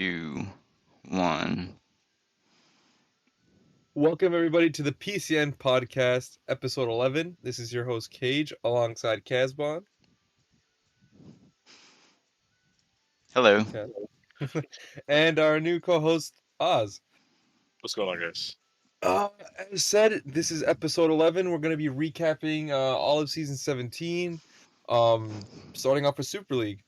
2, 1. Welcome, everybody, to the PCN podcast, episode 11. This is your host, Cage, alongside Casbon. Hello. And our new co-host, Oz. What's going on, guys? As said, this is episode 11. We're going to be recapping all of season 17, starting off with Super League.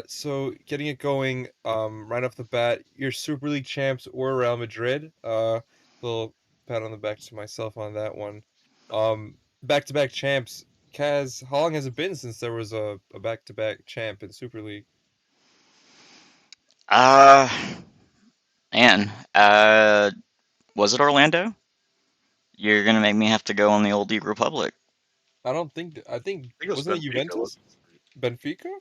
So getting it going, right off the bat, your Super League champs were Real Madrid. Little pat on the back to myself on that one. Back-to-back champs. Kaz, how long has it been since there was a back-to-back champ in Super League? Uh, man, was it Orlando? You're gonna make me have to go on the old League Republic. I think it was wasn't it Benfica, Juventus? Benfica?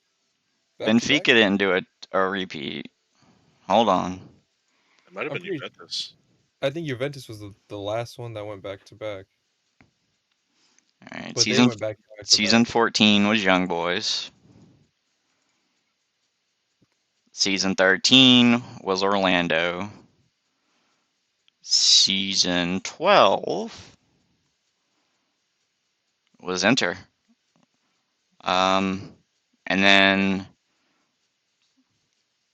Benfica didn't do a repeat. Hold on. It might have been Juventus. I think Juventus was the last one that went back to back. All right, But they went back to back. season 14 was Young Boys. Season 13 was Orlando. Season 12 was Inter. And then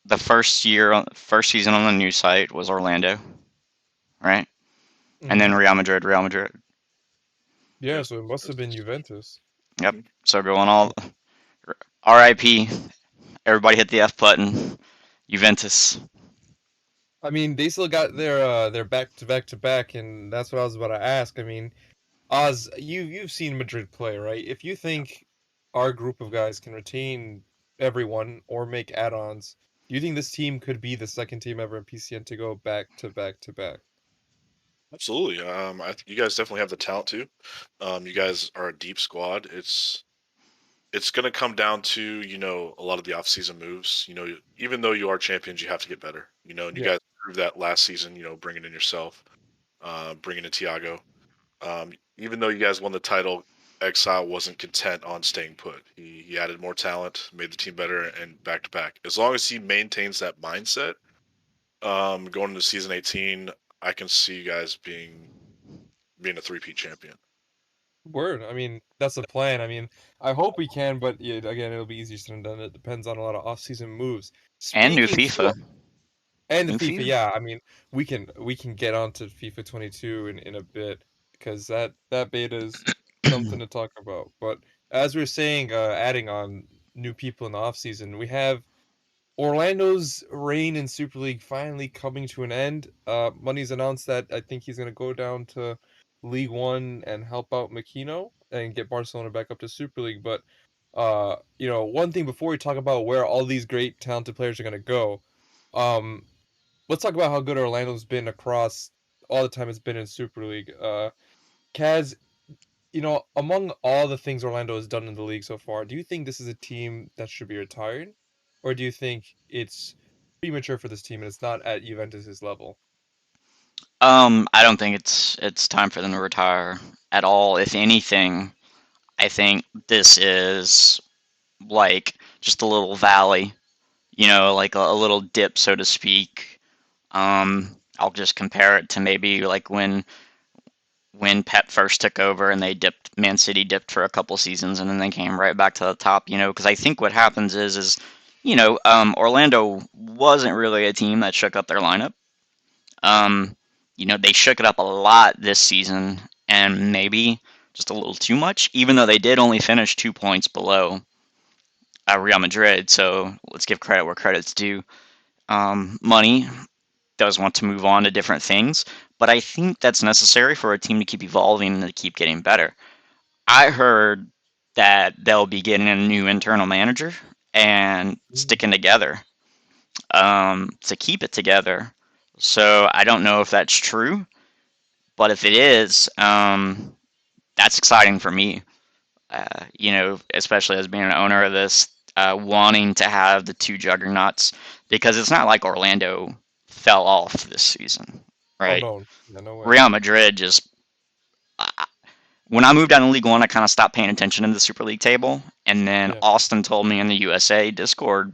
the first season on the new site was Orlando, right? Mhm. And then Real Madrid. Yeah, so it must have been Juventus. Yep. So going all RIP. Everybody hit the F button. Juventus. I mean, they still got their back to back, and that's what I was about to ask. I mean, Oz, you've seen Madrid play, right? If you think our group of guys can retain everyone or make add-ons, do you think this team could be the second team ever in PCN to go back to back to back? Absolutely. I think you guys definitely have the talent too. You guys are a deep squad. It's going to come down to a lot of the off-season moves. Even though you are champions, you have to get better. And you Yeah. guys proved that last season. Bringing in yourself, bringing in Thiago. Even though you guys won the title, Exile wasn't content on staying put. He added more talent, made the team better, and back to back. As long as he maintains that mindset, going into season 18, I can see you guys being a three-peat champion. Word. I mean, that's the plan. I mean, I hope we can, but yeah, again, it'll be easier said than done. It depends on a lot of off-season moves. And new Speaking FIFA. and the New FIFA, FIFA. yeah. I mean, we can get onto FIFA 22 in a bit because that beta is something to talk about. But as we are saying, adding on new people in the off season, we have Orlando's reign in Super League finally coming to an end. Money's announced that I think he's gonna go down to League One and help out Makino and get Barcelona back up to Super League. But one thing before we talk about where all these great talented players are gonna go, um, let's talk about how good Orlando's been across all the time it's been in Super League. Kaz, among all the things Orlando has done in the league so far, do you think this is a team that should be retired? Or do you think it's premature for this team and it's not at Juventus's level? I don't think it's time for them to retire at all. If anything, I think this is like just a little valley, like a little dip, so to speak. I'll just compare it to maybe like when Pep first took over and Man City dipped for a couple seasons and then they came right back to the top, because I think what happens is Orlando wasn't really a team that shook up their lineup. They shook it up a lot this season and maybe just a little too much, even though they did only finish 2 points below Real Madrid. So let's give credit where credit's due. Money does want to move on to different things, but I think that's necessary for a team to keep evolving and to keep getting better. I heard that they'll be getting a new internal manager and sticking together to keep it together. So I don't know if that's true, but if it is, that's exciting for me. Especially as being an owner of this, wanting to have the two juggernauts, because it's not like Orlando fell off this season, right? Oh, no. No way. Real Madrid just. When I moved down to League One, I kind of stopped paying attention to the Super League table, and then Austin told me in the USA Discord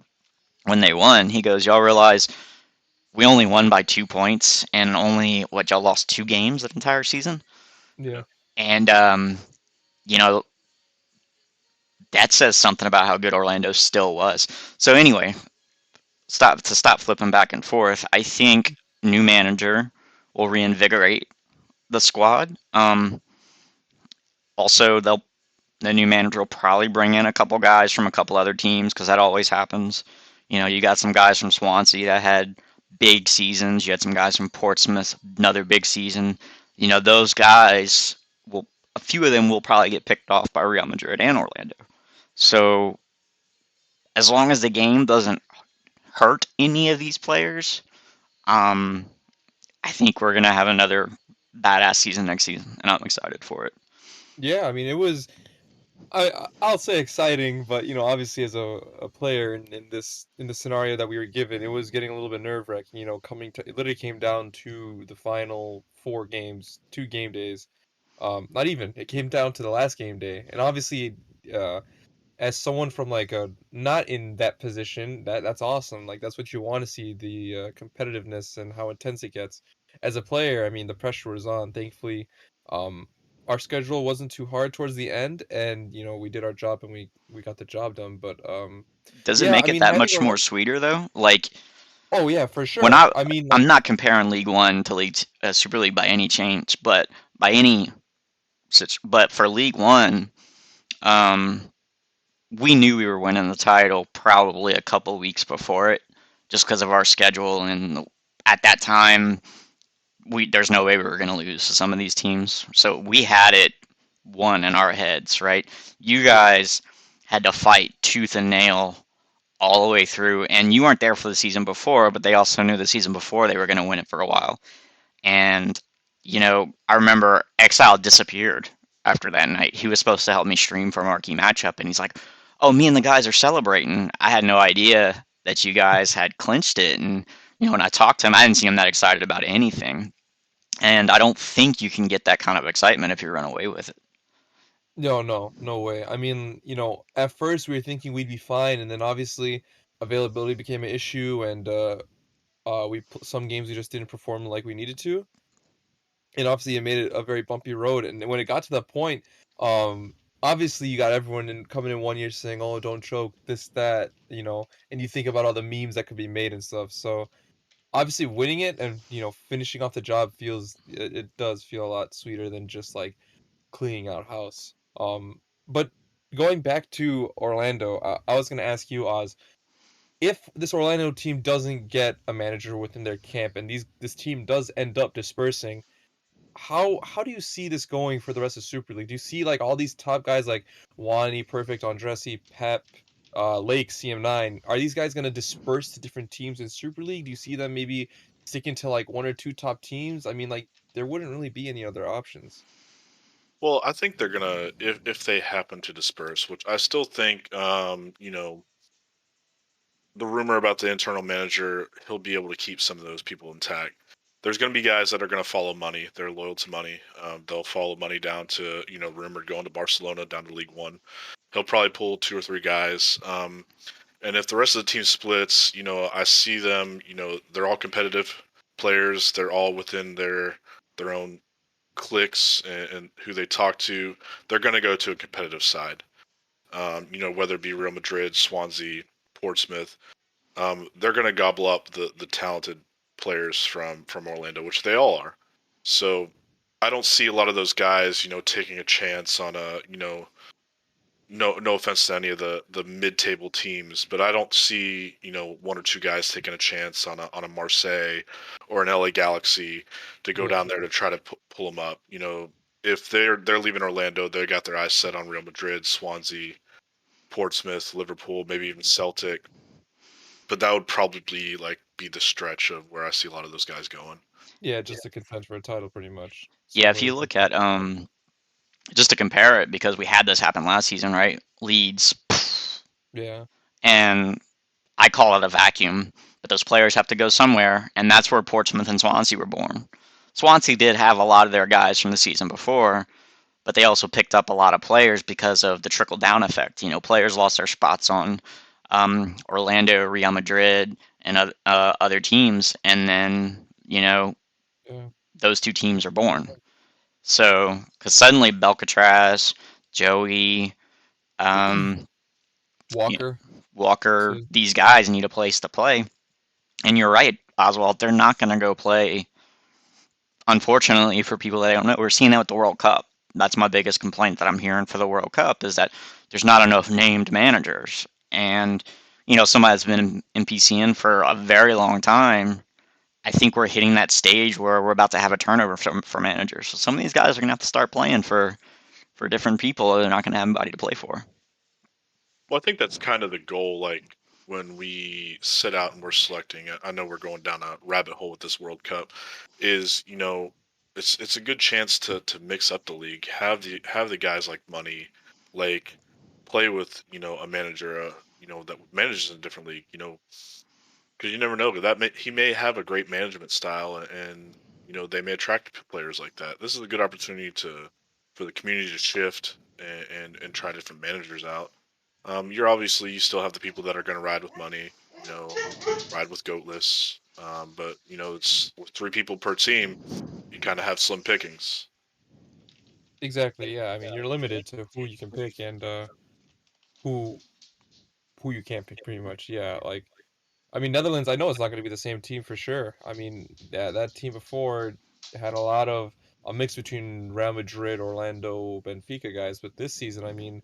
when they won, he goes, "Y'all realize we only won by 2 points, and only y'all lost 2 games that entire season, Yeah. and you know that says something about how good Orlando still was. So anyway, stop flipping back and forth. I think new manager will reinvigorate the squad. Also, the new manager will probably bring in a couple guys from a couple other teams because that always happens. You got some guys from Swansea that had big seasons. You had some guys from Portsmouth, another big season. Those guys will. A few of them will probably get picked off by Real Madrid and Orlando. So as long as the game doesn't hurt any of these players, um, I think we're gonna have another badass season next season, and I'm excited for it. Yeah, I mean, it was I'll say exciting, but obviously as a player in the scenario that we were given, it was getting a little bit nerve-wracking, coming to it literally came down to the final 4 games, 2 game days. Not even. It came down to the last game day. And obviously uh as someone from like a not in that position, that's awesome. Like that's what you want to see, the competitiveness and how intense it gets. As a player, I mean, the pressure was on. Thankfully, um, our schedule wasn't too hard towards the end, and we did our job and we got the job done. But Does it yeah, I make it mean, that having much more Orlando. sweeter though? Like Oh yeah, for when sure. I mean, like, I'm not comparing League One to Super League by any change, but by any but for League One, um, we knew we were winning the title probably a couple weeks before it, just because of our schedule. And at that time, there's no way we were going to lose to some of these teams. So we had it won in our heads, right? You yeah, guys had to fight tooth and nail all the way through, and you weren't there for the season before, but they also knew the season before they were going to win it for a while. And I remember Exile disappeared after that night. He was supposed to help me stream for marquee matchup, and he's like, "Oh, me and the guys are celebrating." I had no idea that you guys had clinched it, and when I talked to him, I didn't see him that excited about anything. And I don't think you can get that kind of excitement if you run away with it. no, no, no way. I mean, at first we were thinking we'd be fine, and then obviously availability became an issue, and some games we just didn't perform like we needed to, and obviously it made it a very bumpy road. And when it got to that point, obviously you got everyone coming in one year saying, "Oh, don't choke," this, that, and you think about all the memes that could be made and stuff. So obviously winning it and finishing off the job it does feel a lot sweeter than just like cleaning out house. But going back to Orlando, I was gonna ask you, Oz, if this Orlando team doesn't get a manager within their camp and this team does end up dispersing, how do you see this going for the rest of Super League? Do you see like all these top guys like Wani, Perfect, Andressi, Pep, Lake, CM9? Are these guys gonna disperse to different teams in Super League? Do you see them maybe sticking to like one or two top teams? I mean, like there wouldn't really be any other options. Well, I think they're gonna if they happen to disperse, which I still think, the rumor about the internal manager, he'll be able to keep some of those people intact. There's going to be guys that are going to follow money. They're loyal to money. They'll follow money down to, rumored going to Barcelona, down to League One. He'll probably pull 2 or 3 guys. And if the rest of the team splits, I see them, they're all competitive players. They're all within their own cliques and who they talk to. They're going to go to a competitive side. Whether it be Real Madrid, Swansea, Portsmouth, they're going to gobble up the talented players from Orlando, which they all are. So I don't see a lot of those guys, taking a chance on a, no offense to any of the mid table teams, but I don't see 1 or 2 guys taking a chance on a Marseille or an LA Galaxy to go Yeah. down there to try to pull them up. If they're leaving Orlando, they got their eyes set on Real Madrid, Swansea, Portsmouth, Liverpool, maybe even Celtic. But that would probably like be the stretch of where I see a lot of those guys going. Yeah, just to contend for a title pretty much. Yeah, Same if way you with look at Benfica. just to compare it, because we had this happen last season, right? Leeds, Yeah. and I call it a vacuum, but those players have to go somewhere, and that's where Portsmouth and Swansea were born. Swansea did have a lot of their guys from the season before, but they also picked up a lot of players because of the trickle down effect. Players lost their spots on Orlando, Real Madrid, and other teams, and then Yeah. those two teams are born. So, because suddenly Belcatraz, Joey, um, you know, Walker. Walker, So, these guys need a place to play. And you're right, Oswald, they're not going to go play. Unfortunately, for people that don't know, we're seeing that with the World Cup. That's my biggest complaint that I'm hearing for the World Cup is that there's not enough named managers. And, somebody that's been in PCN for a very long time, I think we're hitting that stage where we're about to have a turnover for managers. So some of these guys are going to have to start playing for different people, or they're not going to have anybody to play for. Well, I think that's kind of the goal. Like when we set out and we're selecting, I know we're going down a rabbit hole with this World Cup. Is it's a good chance to mix up the league. Have the guys like money, like play with a manager, that manages in a different league. Because you never know. He may have a great management style, and they may attract players like that. This is a good opportunity for the community to shift and try different managers out. You still have the people that are going to ride with money, you know, ride with goatless. But it's with 3 people per team, you kind of have slim pickings. exactly. Yeah. I mean, you're limited to who you can pick and who who you can't pick. Pretty much. Yeah. Like, I mean, Netherlands. I know it's not going to be the same team for sure. I mean, that team before had a lot of a mix between Real Madrid, Orlando, Benfica guys. But this season, I mean,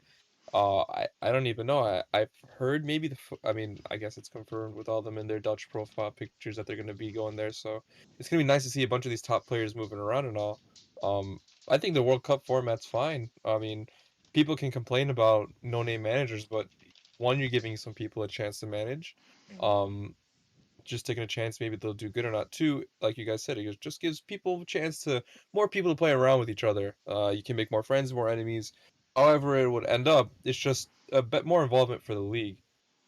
I don't even know. I've heard maybe I mean, I guess it's confirmed with all them in their Dutch profile pictures that they're going to be going there. So it's going to be nice to see a bunch of these top players moving around and all. I think the World Cup format's fine. I mean, people can complain about no-name managers, but one, you're giving some people a chance to manage. Mhm. Um, just taking a chance, maybe they'll do good or not. Two, like you guys said, it just gives people a chance to more people to play around with each other. You can make more friends, more enemies. However, it would end up, it's just a bit more involvement for the league.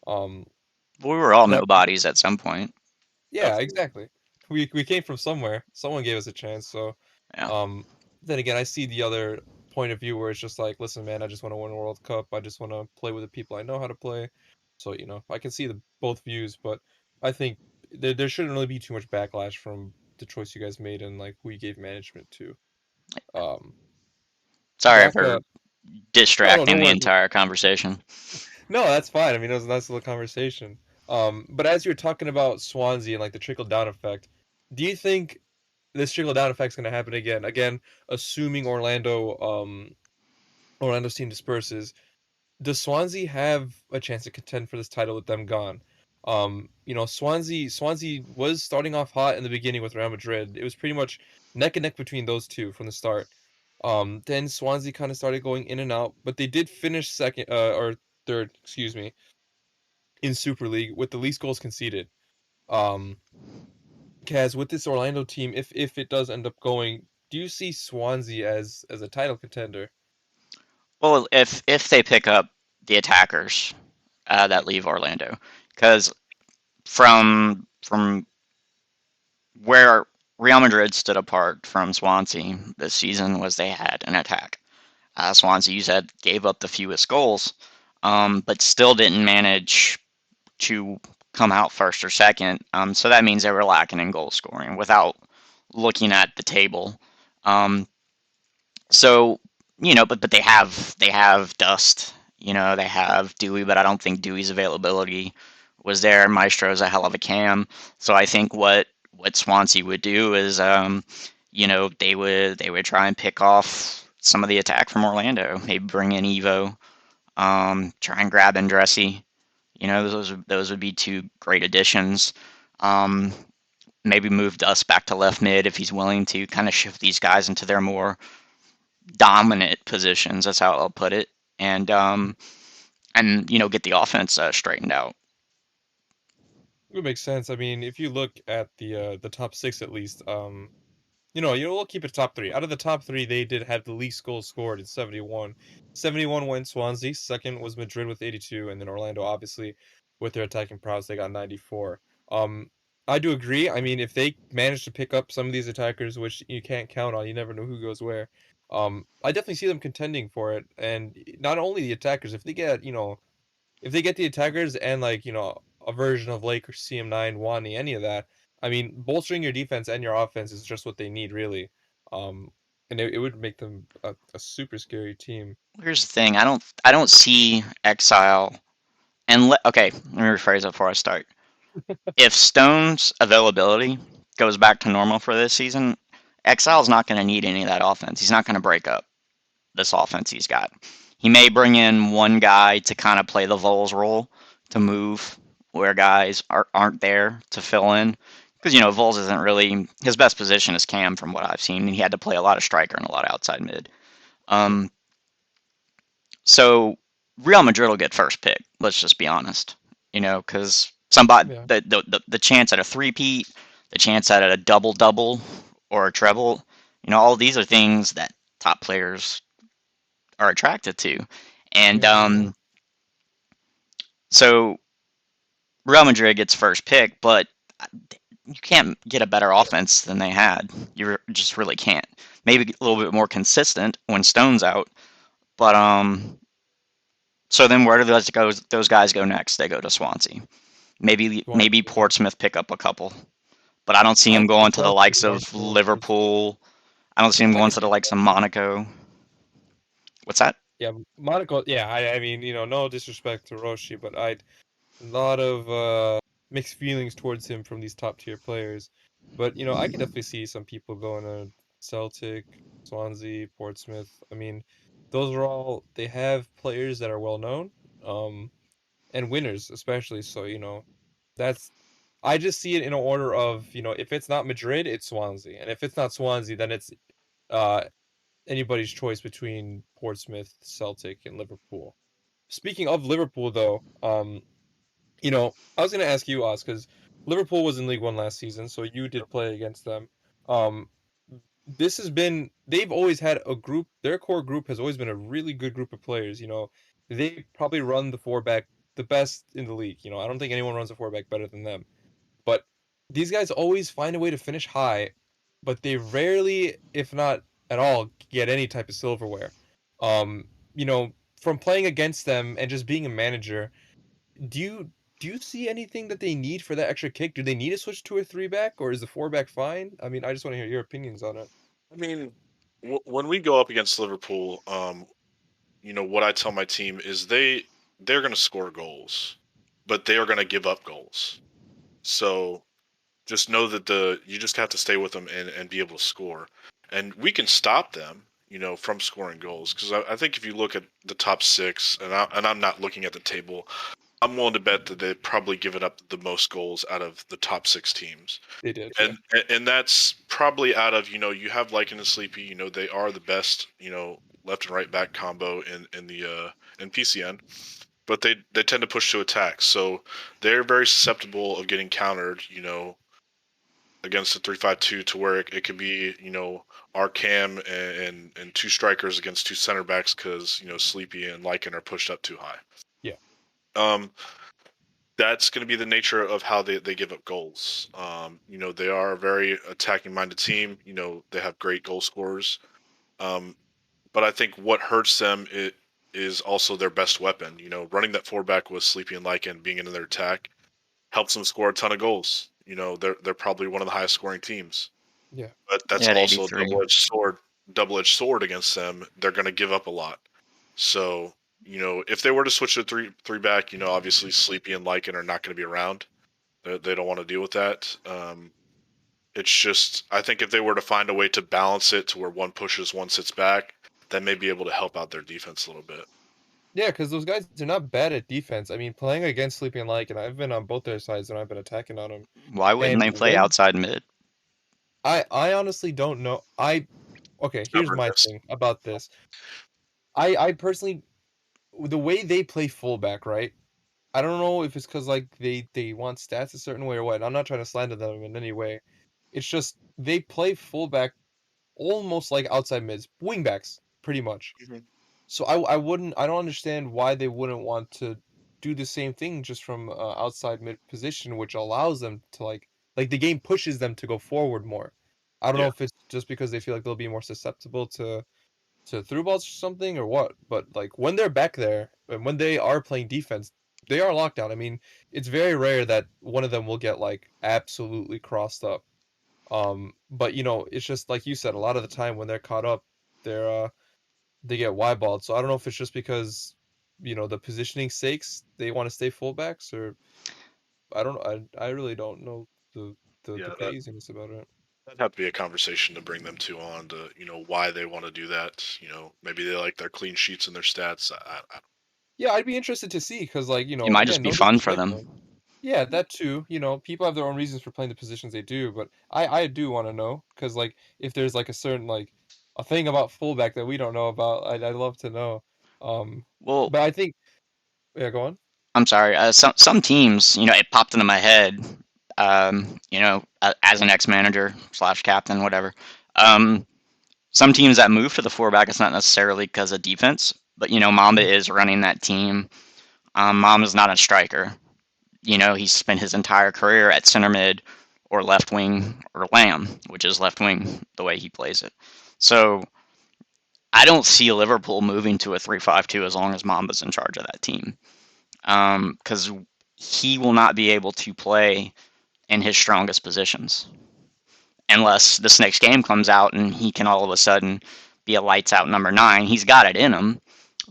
Um, We were all that nobodies at some point. yeah, Absolutely. exactly. We came from somewhere. Someone gave us a chance. So, Yeah. um, then again, I see the other point of view where it's just like, listen, man, I just want to win a World Cup. I just want to play with the people I know how to play. So, I can see the both views, but I think there shouldn't really be too much backlash from the choice you guys made and like who you gave management to. Um, Sorry but for no distracting the worries. entire conversation. No, that's fine. I mean, it was a nice little conversation. But as you're talking about Swansea and like the trickle down effect, do you think this trickle down effect is going to happen again? Again, assuming Orlando's team disperses, does Swansea have a chance to contend for this title with them gone? Swansea was starting off hot in the beginning with Real Madrid. It was pretty much neck and neck between those two from the start. Then Swansea kind of started going in and out, but they did finish second or third, excuse me, in Super League with the least goals conceded. Um, Kaz, with this Orlando team, if it does end up going, do you see Swansea as a title contender? Well, if they pick up the attackers that leave Orlando, because from where Real Madrid stood apart from Swansea this season was they had an attack. Swansea, you said, gave up the fewest goals, but still didn't manage to come out first or second. So that means they were lacking in goal scoring without looking at the table. Um, so but they have Dust. They have Dewey, but I don't think Dewey's availability was there. Maestro's a hell of a cam. So I think what Swansea would do is they would try and pick off some of the attack from Orlando. Maybe bring in Evo, try and grab Andressi. Those would be two great additions. Um, Maybe move Dust back to left mid if he's willing to kind of shift these guys into their more dominant positions. That's how I'll put it. And get the offense straightened out. It makes sense. I mean, if you look at the top six at least, we'll keep it top three. Out of the top three, they did have the least goals scored at 71. 71 went Swansea. Second was Madrid with 82, and then Orlando, obviously, with their attacking prowess, they got 94. Um, I do agree. I mean, if they manage to pick up some of these attackers, which you can't count on, you never know who goes where. I definitely see them contending for it, and not only the attackers. If they get the attackers and like a version of Lakers, CM9, Wani, any of that. I mean, bolstering your defense and your offense is just what they need, really. And it would make them a super scary team. Here's the thing. I don't see Exile and okay, let me rephrase it before I start. If Stone's availability goes back to normal for this season, Exile's not going to need any of that offense. He's not going to break up this offense he's got. He may bring in one guy to kind of play the Vols role to move where guys aren't there to fill in. Because, Vols isn't really his best position is Cam from what I've seen. He had to play a lot of striker and a lot of outside mid. So Real Madrid will get first pick. Let's just be honest, because somebody the chance at a three-peat, the chance at a double or a treble, all these are things that top players are attracted to, and so Real Madrid gets first pick, but you can't get a better offense than they had. You just really can't. Maybe a little bit more consistent when Stone's out, but so then where do those guys go next? They go to Swansea. Maybe Portsmouth pick up a couple. But I don't see him going to the likes of Liverpool. I don't see him going to the likes of Monaco. What's that? Yeah, Monaco. Yeah, I mean, no disrespect to Roshi, but a lot of mixed feelings towards him from these top tier players. But I could definitely see some people going to Celtic, Swansea, Portsmouth. I mean, those are all they have players that are well known, and winners especially. So that's I just see it in an order of if it's not Madrid, it's Swansea, and if it's not Swansea, then it's uh anybody's choice between Portsmouth, Celtic, and Liverpool. Speaking of Liverpool, though, I was going to ask you, Oz, because Liverpool was in League One last season, so you did play against them. They've always had a group. Their core group has always been a really good group of players. They probably run the four back the best in the league. I don't think anyone runs a four back better than them. But these guys always find a way to finish high, but they rarely, if not at all, get any type of silverware. From playing against them and just being a manager, do you see anything that they need for that extra kick? Do they need to switch to a three back, or is the four back fine? I mean, I just want to hear your opinions on it. I mean, when we go up against Liverpool, what I tell my team is they're going to score goals, but they are going to give up goals. So just know that you just have to stay with them and be able to score, and we can stop them, from scoring goals. Because I think if you look at the top six, and I'm not looking at the table, I'm willing to bet that they've probably given up the most goals out of the top six teams. They did, and that's probably out of you have Lycan and Sleepy. They are the best left and right back combo in PCN, but they tend to push to attack, so they're very susceptible of getting countered. Against the 3-5-2 to where it could be our cam and two strikers against two center backs because Sleepy and Lycan are pushed up too high. Yeah. That's going to be the nature of how they give up goals. They are a very attacking minded team. They have great goal scorers. But I think what hurts them is also their best weapon. Running that four back with Sleepy and Lycan being into their attack helps them score a ton of goals. They're probably one of the highest scoring teams. Yeah. But that's also a double-edged sword against them. They're going to give up a lot. So, if they were to switch to three back, obviously Sleepy and Lycan are not going to be around. They don't want to deal with that. It's just, I think if they were to find a way to balance it to where one pushes, one sits back, that may be able to help out their defense a little bit. Yeah, because those guys are not bad at defense. I mean, playing against Sleepy and Lycan, I've been on both their sides when I've been attacking on them. Why wouldn't they play outside mid? I honestly don't know. Here's my thing about this. I personally, the way they play fullback, right? I don't know if it's because they want stats a certain way or what. I'm not trying to slander them in any way. It's just they play fullback almost like outside mids, wingbacks, pretty much. Mm-hmm. So I don't understand why they wouldn't want to do the same thing just from outside mid position, which allows them to like the game pushes them to go forward more. I don't know if it's just because they feel like they'll be more susceptible to through balls or something or what, but when they're back there and when they are playing defense, they are lockdown. I mean, it's very rare that one of them will get like absolutely crossed up. But it's just like you said, a lot of the time when they're caught up, they get wide balled. So I don't know if it's just because the positioning sakes they want to stay fullbacks, or I don't know. I really don't know the Yeah, that craziness about it. that'd have to be a conversation to bring them two on to why they want to do that. Maybe they like their clean sheets and their stats. Yeah, I'd be interested to see because, like, It might just again, be no fun for disrespect. them. Yeah, that too. People have their own reasons for playing the positions they do, but I do want to know because, like, if there's like a certain like a thing about fullback that we don't know about, I'd love to know. Well, But I think, yeah, go on. I'm sorry. Some teams, it popped into my head. As an ex-manager slash captain, whatever. Um, some teams that move to the four-back, it's not necessarily because of defense, but Mamba Mhm. is running that team. Mamba's not a striker. He spent his entire career at center mid or left wing or lamb, which is left wing the way he plays it. So I don't see Liverpool moving to a 3-5-2 as long as Mamba's in charge of that team, because he will not be able to play in his strongest positions unless this next game comes out and he can all of a sudden be a lights out number 9. He's got it in him,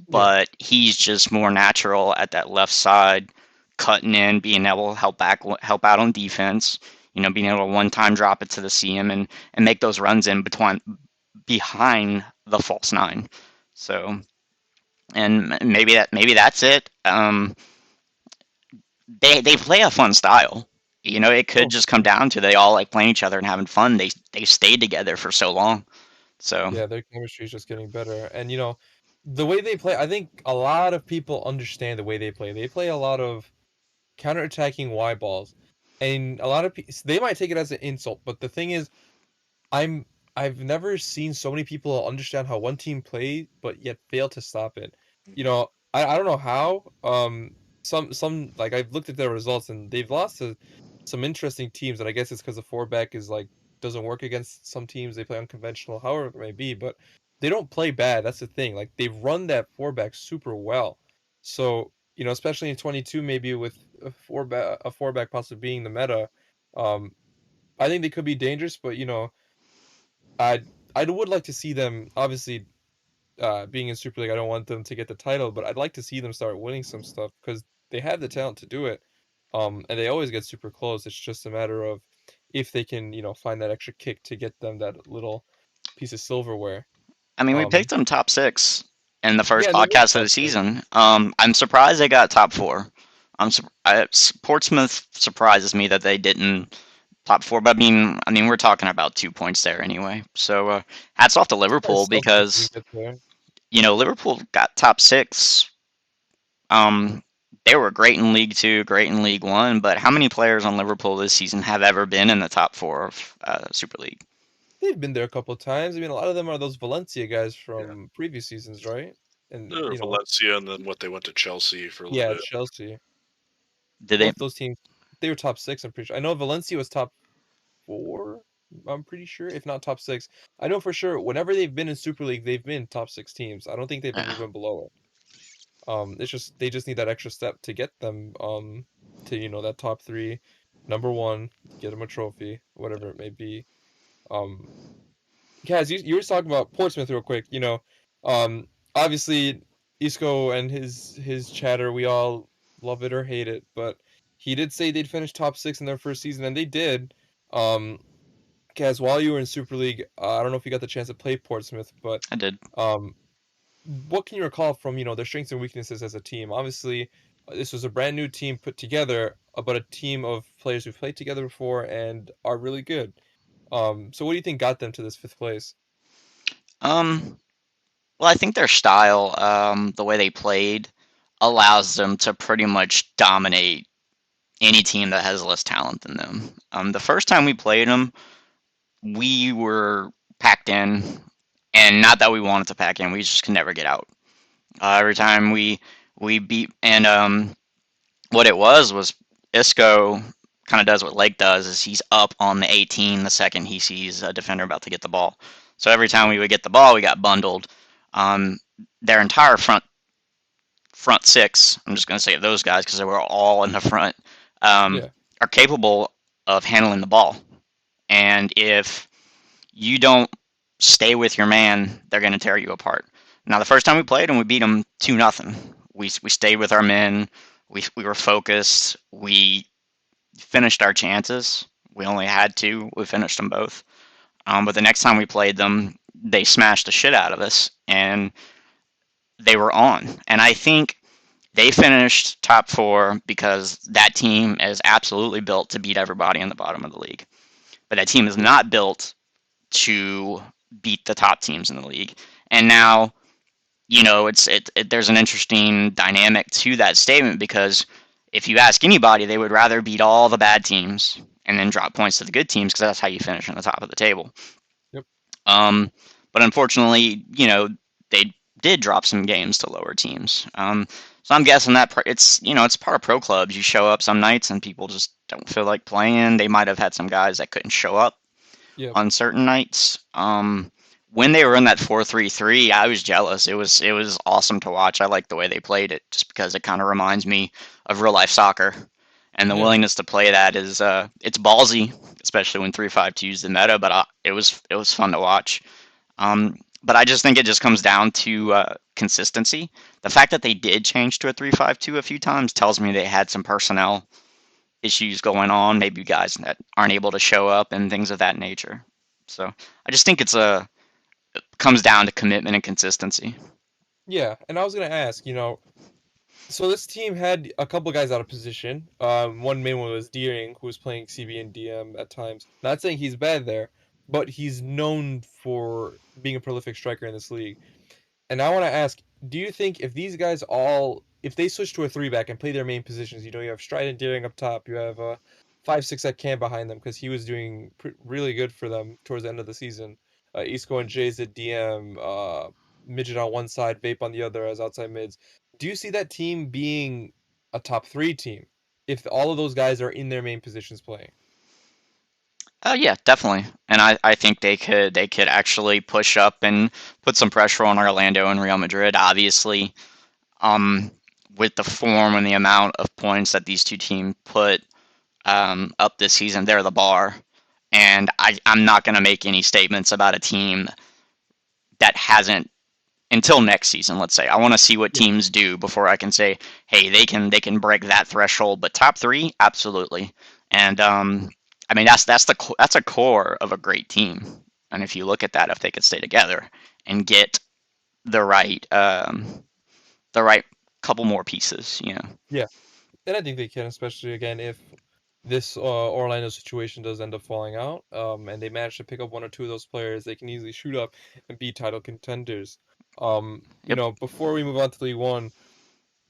Yeah, but he's just more natural at that left side, cutting in, being able to help out on defense. Being able to one time drop it to the CM and make those runs in between behind the false 9. So, and maybe that's it. They play a fun style. It could oh, just come down to they all like playing each other and having fun. They stayed together for so long. So yeah, their chemistry is just getting better, and the way they play, I think a lot of people understand the way they play. They play a lot of counter-attacking wide balls, and a lot of people they might take it as an insult, but the thing is, I'm I've never seen so many people understand how one team plays, but yet fail to stop it. I don't know how. Some like I've looked at their results and they've lost to some interesting teams, and I guess it's because the four back is like doesn't work against some teams. They play unconventional, however it may be, but they don't play bad. That's the thing. Like they've run that four back super well. So especially in 22, maybe with a four back possibly being the meta. Um, I think they could be dangerous, but I I would like to see them obviously being in Super League. I don't want them to get the title, but I'd like to see them start winning some stuff because they have the talent to do it. And they always get super close. It's just a matter of if they can, find that extra kick to get them that little piece of silverware. I mean, we picked Um, them top 6 in the yeah, first and they were podcast of top the six. season. I'm surprised they got top 4. Portsmouth surprises me that they didn't top 4, but I mean, we're talking about 2 points there anyway. So hats off to Liverpool Surprised Celtic because didn't get there. Liverpool got top 6. Um, they were great in League Two, great in League One, but how many players on Liverpool this season have ever been in the top 4 of Super League? They've been there a couple of times. I mean, a lot of them are those Valencia guys Yeah, from previous seasons, right? And Valencia, and then what they went to Chelsea for a little yeah, bit. Chelsea. Did they? Both those teams, they were top six. I'm pretty sure. I know Valencia was top four. I'm pretty sure, if not top six. I know for sure. Whenever they've been in Super League, they've been top six teams. I don't think they've ever Yeah. been below it. It's just they just need that extra step to get them to that top three, number one, get them a trophy, whatever it may be. Um, Kaz, you were talking about Portsmouth real quick. Obviously Isco and his chatter, we all love it or hate it, but he did say they'd finish top six in their first season, and they did. Um, Kaz, while you were in Super League, I don't know if you got the chance to play Portsmouth, but I did. um, what can you recall from their strengths and weaknesses as a team? Obviously, this was a brand new team put together, but a team of players who've played together before and are really good. So what do you think got them to this fifth place? Um, well, I think their style, the way they played, allows them to pretty much dominate any team that has less talent than them. The first time we played them, we were packed in, and not that we wanted to pack in, we just could never get out. Every time we beat, and what it was Isco kind of does what Lake does, is he's up on the 18 the second he sees a defender about to get the ball. So every time we would get the ball, we got bundled. Um, their entire front six, I'm just going to say those guys because they were all in the front, um, Yeah. are capable of handling the ball. And if you don't stay with your man, they're going to tear you apart. Now, the first time we played them, we beat them 2-0. We stayed with our men. We were focused. We finished our chances. We only had two. We finished them both. But the next time we played them, they smashed the shit out of us, and they were on. And I think they finished top four because that team is absolutely built to beat everybody in the bottom of the league. But that team is Yeah. not built to beat the top teams in the league. And now, there's an interesting dynamic to that statement because if you ask anybody, they would rather beat all the bad teams and then drop points to the good teams because that's how you finish on the top of the table. Yep. Um, but unfortunately, they did drop some games to lower teams. So I'm guessing that it's part of pro clubs. You show up some nights and people just don't feel like playing. They might have had some guys that couldn't show up Yep. on certain nights. When they were in that 4-3-3, I was jealous. It was awesome to watch. I like the way they played it, just because it kind of reminds me of real life soccer, and the Yeah. willingness to play that is it's ballsy, especially when 3-5-2 is the meta. But it was fun to watch. But I just think it just comes down to consistency. The fact that they did change to a 3-5-2 a few times tells me they had some personnel issues going on, maybe guys that aren't able to show up and things of that nature. So I just think it comes down to commitment and consistency. Yeah. And I was gonna ask, so this team had a couple guys out of position. One main one was Deering, who was playing CB and DM at times. Not saying he's bad there, but he's known for being a prolific striker in this league. And I want to ask, do you think if these guys if they switch to a three back and play their main positions, you have Strider and Deering up top, you have 5-6 at Cam behind them because he was doing really good for them towards the end of the season. Isco and Jays at DM, Midget on one side, Vape on the other as outside mids. Do you see that team being a top three team if all of those guys are in their main positions playing? Yeah, definitely. And I think they could actually push up and put some pressure on Orlando and Real Madrid. Obviously, um, with the form and the amount of points that these two teams put up this season, they're the bar. And I'm not going to make any statements about a team that hasn't until next season. Let's say I want to see what Yeah. teams do before I can say, hey, they can break that threshold. But top three, absolutely. And I mean that's a core of a great team. And if you look at that, if they could stay together and get the right the right couple more pieces, Yeah. And I think they can, especially again if this Orlando situation does end up falling out, and they manage to pick up one or two of those players, they can easily shoot up and be title contenders. Yep. Before we move on to League One,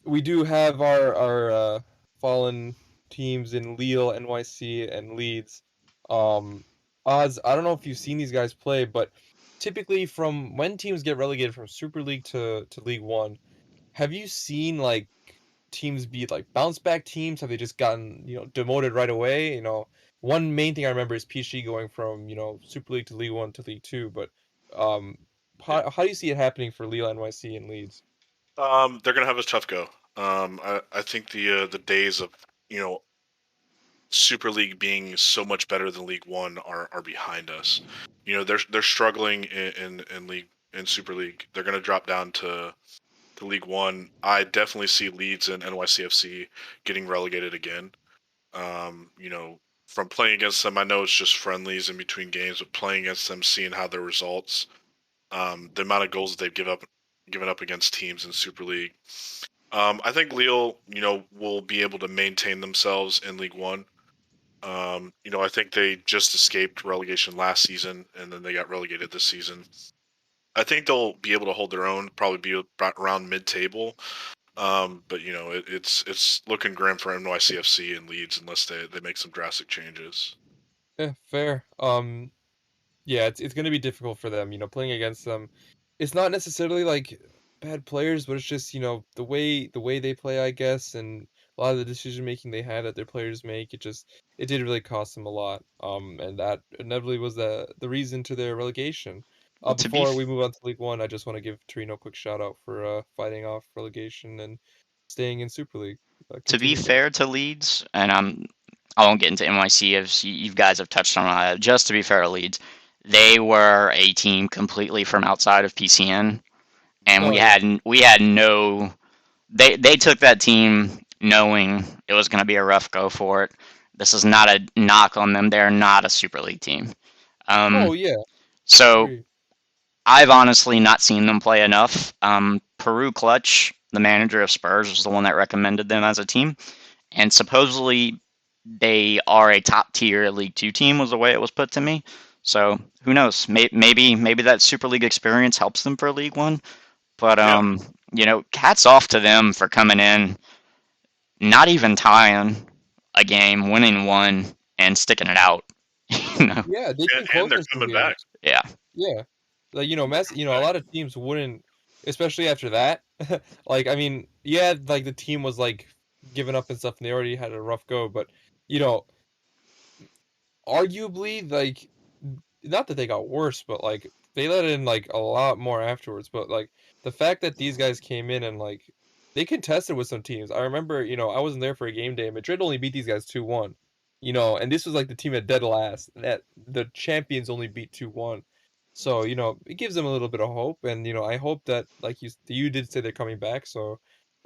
we do have our fallen teams in Lille, NYC, and Leeds. Um, Oz, I don't know if you've seen these guys play, but typically from when teams get relegated from Super League to League One, have you seen like teams be like bounce back teams? Have they just gotten, demoted right away? One main thing I remember is PSG going from, Super League to League One to League Two, but um how do you see it happening for Lille, NYC, and Leeds? They're gonna have a tough go. I think the days of you know Super League being so much better than League One are behind us. They're struggling in League in Super League. They're gonna drop down to League One. I definitely see Leeds and NYCFC getting relegated again. From playing against them, I know it's just friendlies in between games, but playing against them, seeing how their results, the amount of goals that they've given up against teams in Super League. I think Lille, will be able to maintain themselves in League One. I think they just escaped relegation last season, and then they got relegated this season. I think they'll be able to hold their own, probably be about around mid-table. But it's looking grim for NYCFC and Leeds unless they make some drastic changes. Yeah, fair. Yeah, it's gonna be difficult for them, playing against them. It's not necessarily like bad players, but it's just, the way they play, I guess, and a lot of the decision making they had that their players make, it did really cost them a lot. And that inevitably was the reason to their relegation. Well, Before we move on to League One, I just want to give Torino a quick shout out for fighting off relegation and staying in Super League. to be Continue, guys. fair to Leeds, and I won't get into NYC as you guys have touched on it. Just to be fair to Leeds, they were a team completely from outside of PCN, and Oh yeah, we had no. They took that team knowing it was going to be a rough go for it. This is not a knock on them. They're not a Super League team. oh Um, yeah, so agree. I've honestly not seen them play enough. Peru Clutch, the manager of Spurs, was the one that recommended them as a team, and supposedly they are a top tier League Two team, was the way it was put to me. So who knows? Maybe that Super League experience helps them for League One. But Yeah, hats off to them for coming in, not even tying a game, winning one, and sticking it out. you know, Yeah, they came and close they're in some coming back. games. yeah, Yeah, like They're Messi. coming A back. lot of teams wouldn't, especially after that. Like, I mean, yeah, like the team was like giving up and stuff, and they already had a rough go. But you know, arguably, like, not that they got worse, but like they let in like a lot more afterwards. But like the fact that these guys came in and like they contested with some teams. I remember, I wasn't there for a game day. Madrid only beat these guys 2-1. And this was like the team at dead last. That the champions only beat 2-1. So, it gives them a little bit of hope. And, I hope that like you did say they're coming back. So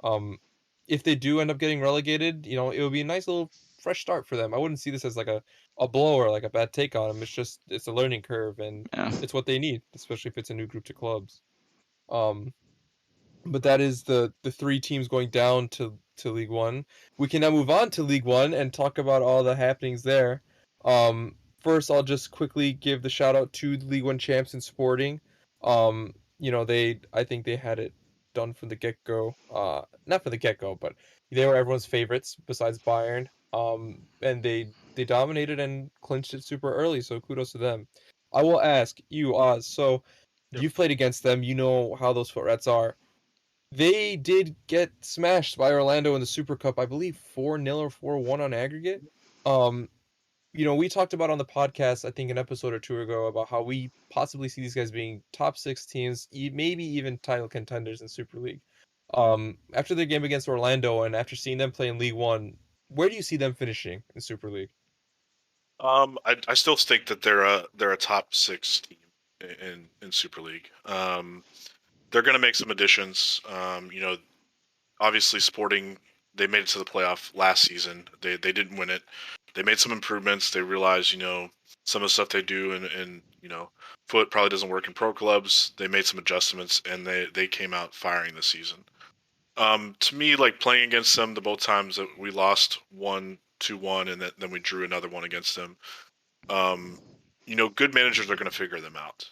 um if they do end up getting relegated, it would be a nice little fresh start for them. I wouldn't see this as like a blow or like a bad take on them. It's a learning curve and yeah. it's what they need, especially if it's a new group to clubs. Um, but that is the three teams going down to League One. We can now move on to League One and talk about all the happenings there. First, I'll just quickly give the shout out to the League One champs in Sporting. I think they had it done from the get go. Not from the get go, but they were everyone's favorites besides Bayern. And they dominated and clinched it super early. So kudos to them. I will ask you, Oz. So Yep. you've played against them. You know how those foot rats are. They did get smashed by Orlando in the Super Cup, I believe 4-0 or 4-1 on aggregate. Um, we talked about on the podcast, I think an episode or two ago, about how we possibly see these guys being top six teams, maybe even title contenders in Super League. After their game against Orlando and after seeing them play in League One, where do you see them finishing in Super League? I still think that they're a top six team in Super League. They're going to make some additions. Obviously, Sporting, they made it to the playoff last season. They didn't win it. They made some improvements. They realized, some of the stuff they do and foot probably doesn't work in pro clubs. They made some adjustments and they came out firing this season. To me, like playing against them, the both times that we lost 1-2-1 and then we drew another one against them. Good managers are going to figure them out.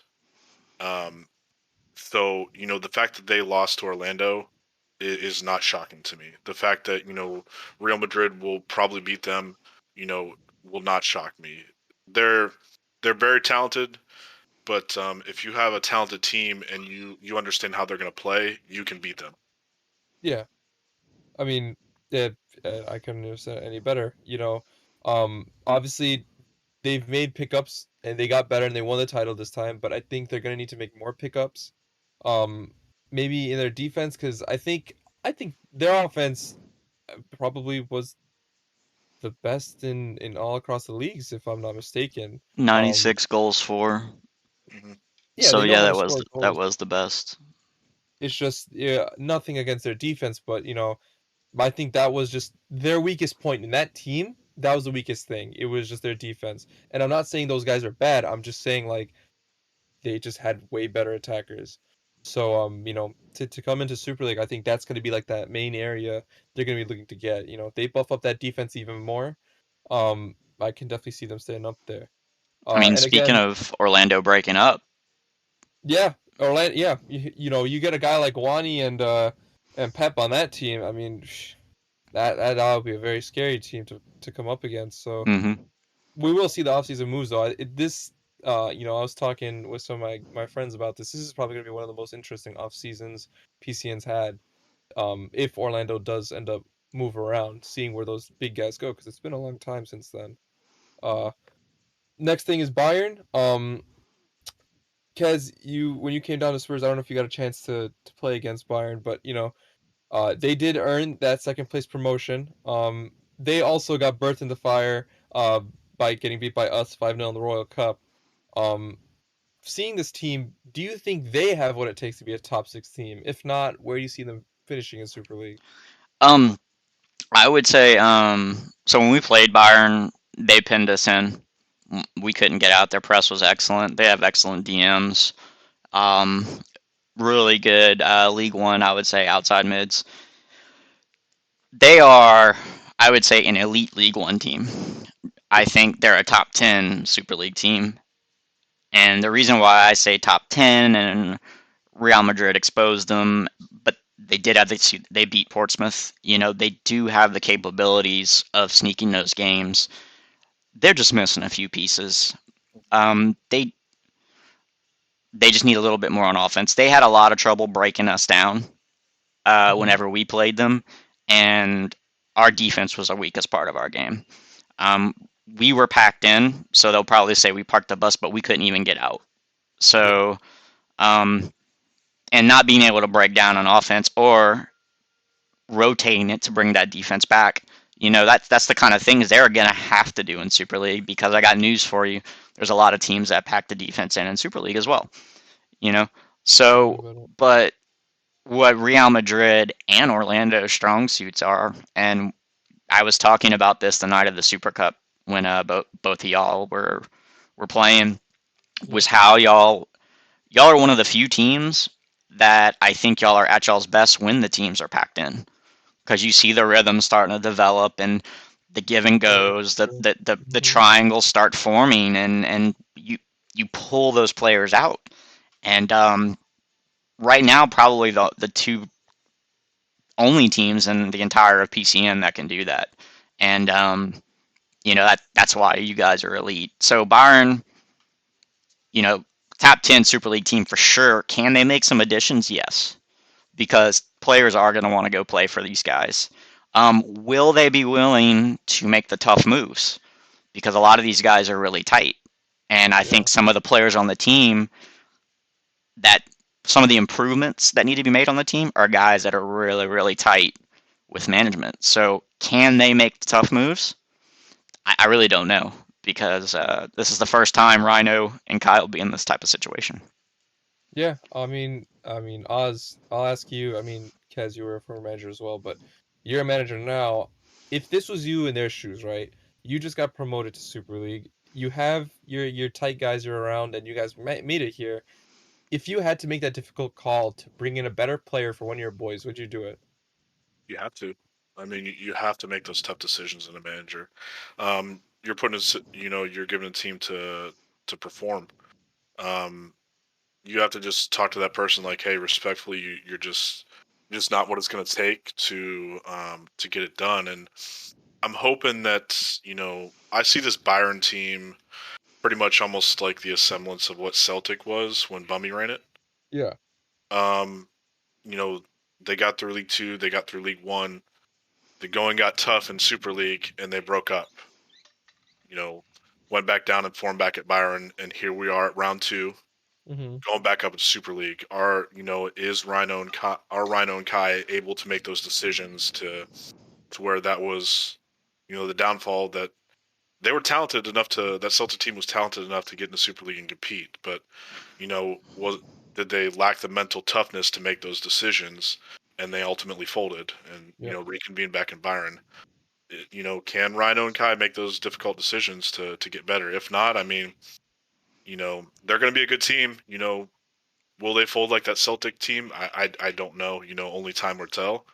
Um, so, the fact that they lost to Orlando is not shocking to me. The fact that, Real Madrid will probably beat them, will not shock me. They're they're very talented, but if you have a talented team and you understand how they're going to play, you can beat them. Yeah, I mean, yeah, I couldn't have said it any better. Obviously they've made pickups and they got better and they won the title this time, but I think they're gonna need to make more pickups. Um, Maybe in their defense because I think their offense probably was the best in all across the leagues if I'm not mistaken. Um, 96 goals for. Hmm. yeah, So they know yeah, how to that was score that goals. was the best. It's just nothing against their defense, but I think that was just their weakest point in that team. That was the weakest thing. It was just their defense. And I'm not saying those guys are bad. I'm just saying like they just had way better attackers. So to come into Super League, I think that's going to be like that main area they're going to be looking to get. If they buff up that defense even more, I can definitely see them staying up there. I mean, And speaking again, of Orlando breaking up, yeah, Orlando, yeah, you get a guy like Wani and Pep on that team. I mean, that would be a very scary team to come up against. So hmm we will see the offseason moves though. I was talking with some of my friends about this. This is probably going to be one of the most interesting off seasons PCN's had. If Orlando does end up move around, seeing where those big guys go, because it's been a long time since then. Uh, Next thing is Bayern. Kez, when you came down to Spurs, I don't know if you got a chance to play against Bayern, but they did earn that second place promotion. They also got birthed in the fire by getting beat by us 5-0 in the Royal Cup. Um, Seeing this team, do you think they have what it takes to be a top six team? If not, where do you see them finishing in Super League? Um, I would say so when we played Bayern, they pinned us in. We couldn't get out. Their press was excellent. They have excellent DMs. Um, really good League One, I would say, outside mids. They are, I would say, an elite League One team. I think they're a top 10 Super League team. And the reason why I say top 10 and Real Madrid exposed them, but they did have they beat Portsmouth. They do have the capabilities of sneaking those games. They're just missing a few pieces. They just need a little bit more on offense. They had a lot of trouble breaking us down Hmm. whenever we played them, and our defense was the weakest part of our game. Um, we were packed in, so they'll probably say we parked the bus, but we couldn't even get out. Yeah. So, and not being able to break down on offense or rotating it to bring that defense back. That's the kind of things they're gonna have to do in Super League, because I got news for you. There's a lot of teams that pack the defense in Super League as well. You know, Tell me so about it. but what Real Madrid and Orlando's strong suits are, and I was talking about this the night of the Super Cup when both of y'all were playing, Yeah. was how y'all are one of the few teams that I think y'all are at y'all's best when the teams are packed in, because you see the rhythm starting to develop and the give and Yeah, that's goes, true. the Hmm. triangles start forming, and you pull those players out. And right now, probably the two only teams in the entire of PCN that can do that. And that's why you guys are elite. So Bayern, you know, top 10 Super League team for sure. Can they make some additions? Yes, because players are going to want to go play for these guys. Will they be willing to make the tough moves? Because a lot of these guys are really tight. And I Yeah. think some of the players on the team, that some of the improvements that need to be made on the team are guys that are really, really tight with management. So can they make the tough moves? I really don't know, because this is the first time Rhino and Kyle will be in this type of situation. Yeah. Oz, I'll ask you. Kaz, you were a former manager as well, but you're a manager now. If this was you in their shoes, right? You just got promoted to Super League. You have your tight guys are around, and you guys made it here. If you had to make that difficult call to bring in a better player for one of your boys, would you do it? You have to. I mean, you have to make those tough decisions in a manager. You're putting, you're giving a team to perform. Um, you have to just talk to that person like, hey, respectfully, you're just not what it's going to take to get it done. And I'm hoping that I see this Byron team pretty much almost like the semblance of what Celtic was when Bummy ran it. Yeah. Um, you know, they got through League Two, they got through League One. The going got tough in Super League, and they broke up. You know, went back down and formed back at Byron, and here we are at round two, Mm-hmm. going back up in Super League. Is Rhino and Kai able to make those decisions to where that was, the downfall that they were talented enough to that Celtic team was talented enough to get in the Super League and compete, but was did they lack the mental toughness to make those decisions, and they ultimately folded and Yep. reconvened back in Byron. Can Rhino and Kai make those difficult decisions to get better? If not, I mean, they're going to be a good team. Will they fold like that Celtic team? I don't know. Only time will tell.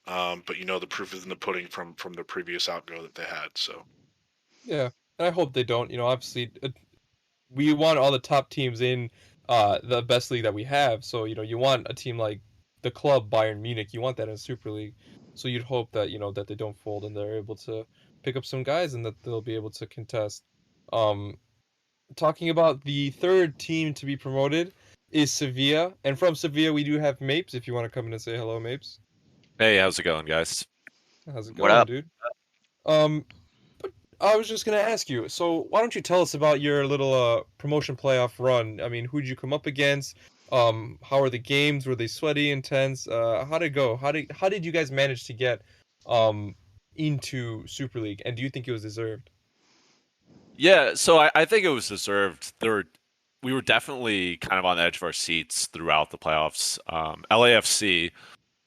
But the proof is in the pudding from the previous outgo that they had. So Yeah. And I hope they don't. Obviously, we want all the top teams in the best league that we have. So you want a team like the club Bayern Munich. You want that in Super League. So you'd hope that that they don't fold and they're able to pick up some guys and that they'll be able to contest. Um, Talking about the third team to be promoted is Sevilla, and from Sevilla we do have Mapes. If you want to come in and say hello, Mapes. Hey, how's it going, guys? How's it What going, up? dude? Um, I was just gonna ask you. So why don't you tell us about your little promotion playoff run? I mean, who'd you come up against? How are the games? Were they sweaty, intense? How'd it go? How did you guys manage to get um into Super League? And do you think it was deserved? Yeah, so I think it was deserved. We were definitely kind of on the edge of our seats throughout the playoffs. LAFC,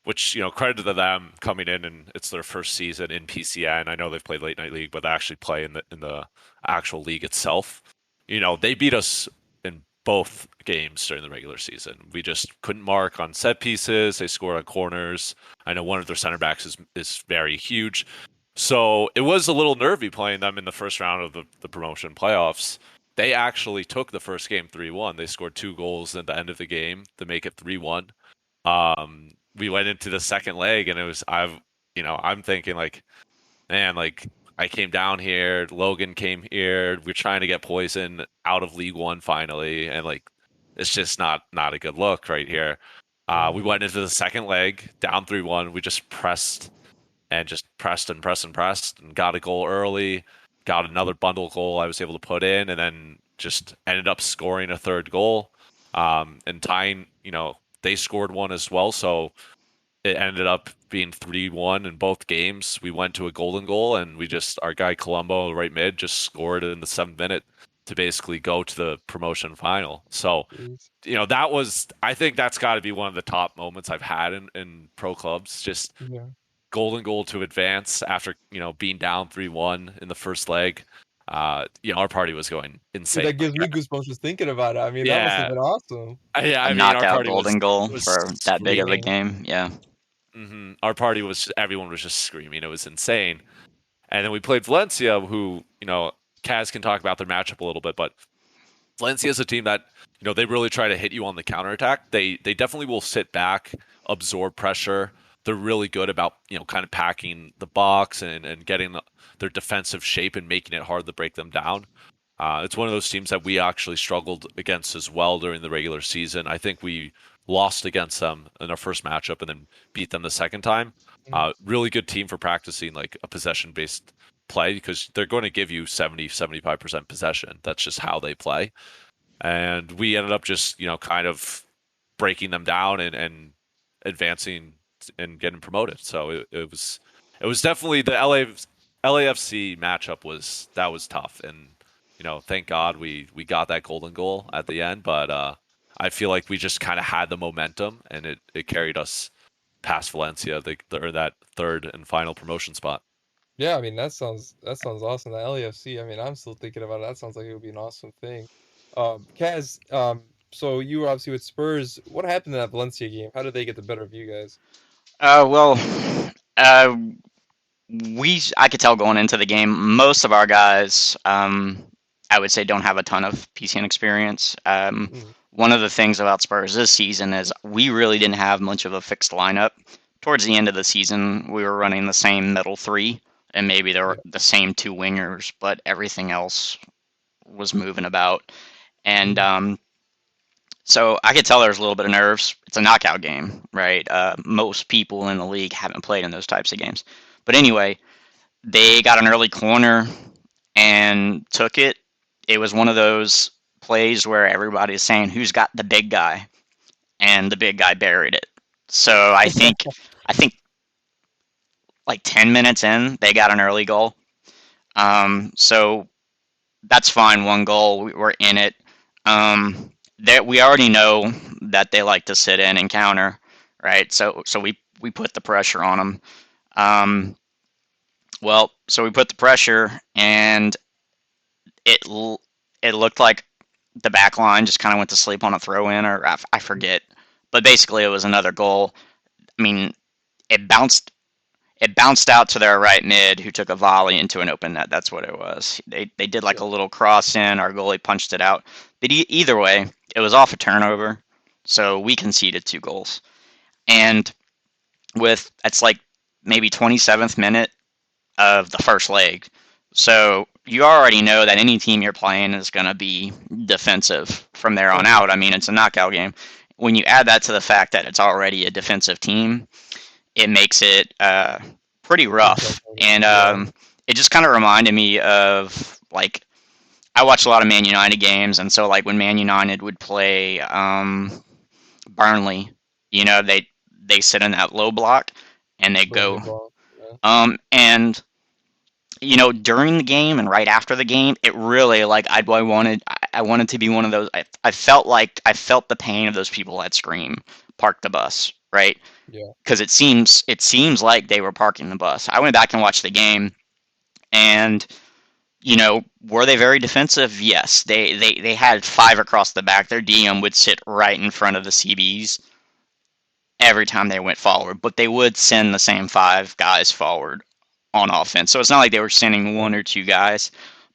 which credit to them coming in, and it's their first season in PCN. I know they've played late night league, but they actually play in the actual league itself. They beat us in both games during the regular season. We just couldn't mark on set pieces. They scored on corners. I know one of their center backs is very huge. So it was a little nervy playing them in the first round of the promotion playoffs. They actually took the first game 3-1. They scored 2 goals at the end of the game to make it 3-1. We went into the second leg, and I'm thinking like, man, like I came down here, Logan came here, we're trying to get Poison out of League One finally, and like it's just not a good look right here. We went into the second leg down 3-1. We just pressed and got a goal early, got another bundle goal I was able to put in, and then just ended up scoring a third goal, and tying. They scored one as well, so it ended up being 3-1 in both games. We went to a golden goal, and our guy Colombo, right mid, just scored in the 7th minute to basically go to the promotion final. So, I think that's got to be one of the top moments I've had in pro clubs. Just golden goal to advance after being down 3-1 in the first leg. Our party was going insane. Dude, that gives me goosebumps just thinking about it. I mean, that must have been awesome. A knockout golden goal for that big of a game. Yeah. Mm-hmm. Our party everyone was just screaming. It was insane. And then we played Valencia, who, Kaz can talk about their matchup a little bit, but Valencia is a team that, they really try to hit you on the counterattack. They definitely will sit back, absorb pressure. They're really good about, kind of packing the box and getting their defensive shape and making it hard to break them down. It's one of those teams that we actually struggled against as well during the regular season. I think we lost against them in our first matchup and then beat them the second time. Really good team for practicing like a possession-based play because they're going to give you 70-75% possession. That's just how they play. And we ended up just, kind of breaking them down and advancing and getting promoted. So it was definitely the LAFC matchup was tough. And, thank God we got that golden goal at the end. But I feel like we just kind of had the momentum and it carried us past Valencia, that third and final promotion spot. Yeah, I mean that sounds awesome. The LAFC, I mean, I'm still thinking about it. That sounds like it would be an awesome thing. Kaz, so you were obviously with Spurs. What happened in that Valencia game? How did they get the better of you guys? Well, I could tell going into the game, most of our guys, I would say, don't have a ton of PCN experience. One of the things about Spurs this season is we really didn't have much of a fixed lineup. Towards the end of the season, we were running the same middle three, and maybe there were the same 2 wingers, but everything else was moving about. And so I could tell there was a little bit of nerves. It's a knockout game, right? Most people in the league haven't played in those types of games. But anyway, they got an early corner and took it. It was one of those plays where everybody's saying, who's got the big guy? And the big guy buried it. So I think like 10 minutes in, they got an early goal. So that's fine. 1 goal, we're in it. We already know that they like to sit in and counter, right? So we put the pressure on them. So we put the pressure, and it looked like the back line just kind of went to sleep on a throw-in, or I forget. But basically, it was another goal. I mean, it bounced out to their right mid, who took a volley into an open net. That's what it was. They did like a little cross in. Our goalie punched it out. But either way, it was off a turnover, so we conceded 2 goals. And it's like maybe 27th minute of the first leg. So you already know that any team you're playing is going to be defensive from there on out. I mean, it's a knockout game. When you add that to the fact that it's already a defensive team, it makes it pretty rough. And it just kind of reminded me of like I watch a lot of Man United games, and so like when Man United would play Burnley, they sit in that low block and they Burnley go ball. Yeah. and during the game and right after the game, it really like I wanted to be one of those. I felt like I felt the pain of those people that scream, "Park the bus!" Right? Yeah. Because it seems like they were parking the bus. I went back and watched the game, and were they very defensive? Yes, they had five across the back. Their DM would sit right in front of the CBs every time they went forward, but they would send the same five guys forward on offense. So it's not like they were sending one or two guys,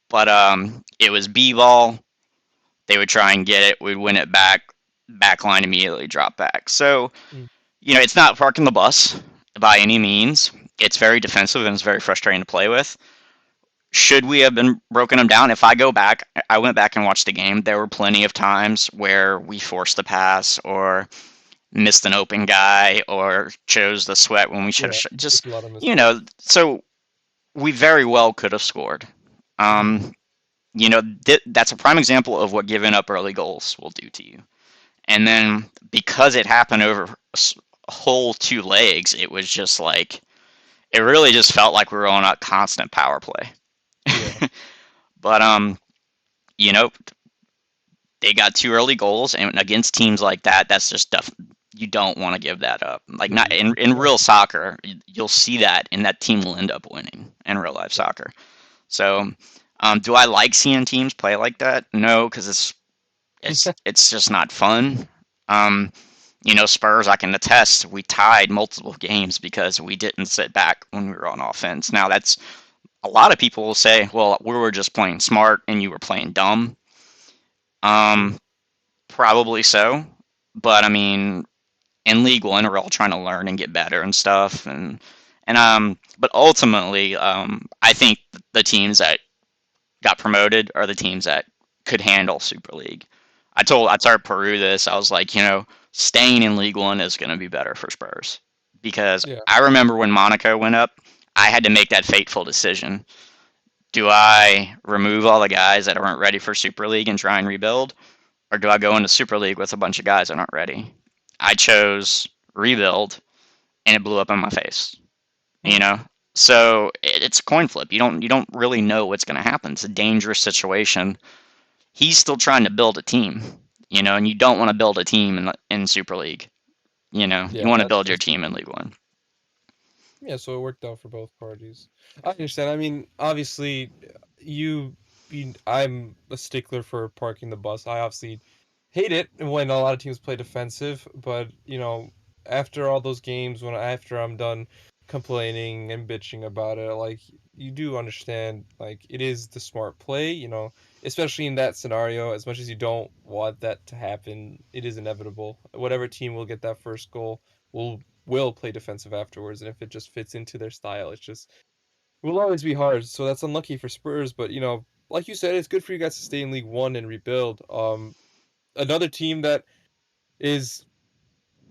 but it was b-ball. They would try and get it. We'd win it back. Backline immediately drop back. So Mm. it's not parking the bus by any means. It's very defensive and it's very frustrating to play with. Should we have been broken them down? If I went back and watched the game. There were plenty of times where we forced the pass or missed an open guy or chose the sweat when we should Yeah. have just Just a lot of mistakes. so we very well could have scored. Um, that's a prime example of what giving up early goals will do to you. And then because it happened over a whole two legs, it was just like it really just felt like we were on a constant power play. Yeah. But you know, they got two early goals, and against teams like that, that's just stuff you don't want to give that up. Like not in real soccer, you'll see that, and that team will end up winning in real life soccer. So, do I like seeing teams play like that? No, because it's just not fun. Um, Spurs, I can attest, we tied multiple games because we didn't sit back when we were on offense. Now that's a lot of people will say, well, we were just playing smart and you were playing dumb. Um, Probably so, but I mean, in League One, we're all trying to learn and get better and stuff, but ultimately, I think the teams that got promoted are the teams that could handle Super League. I told Peru this. I was like, staying in League One is going to be better for Spurs because Yeah. I remember when Monaco went up, I had to make that fateful decision. Do I remove all the guys that aren't ready for Super League and try and rebuild, or do I go into Super League with a bunch of guys that aren't ready? I chose rebuild, and it blew up in my face. You know, so it's a coin flip. You don't really know what's going to happen. It's a dangerous situation. He's still trying to build a team, and you don't want to build a team in Super League. You Yeah. want to That's build your just team in League One. Yeah, so it worked out for both parties. I understand. I mean, obviously, I'm a stickler for parking the bus. I obviously hate it when a lot of teams play defensive, but after all those games, after I'm done complaining and bitching about it, like you do understand, like it is the smart play, especially in that scenario. As much as you don't want that to happen, it is inevitable. Whatever team will get that first goal will play defensive afterwards, and if it just fits into their style, it will always be hard. So that's unlucky for Spurs, but like you said, it's good for you guys to stay in League One and rebuild. Another team that is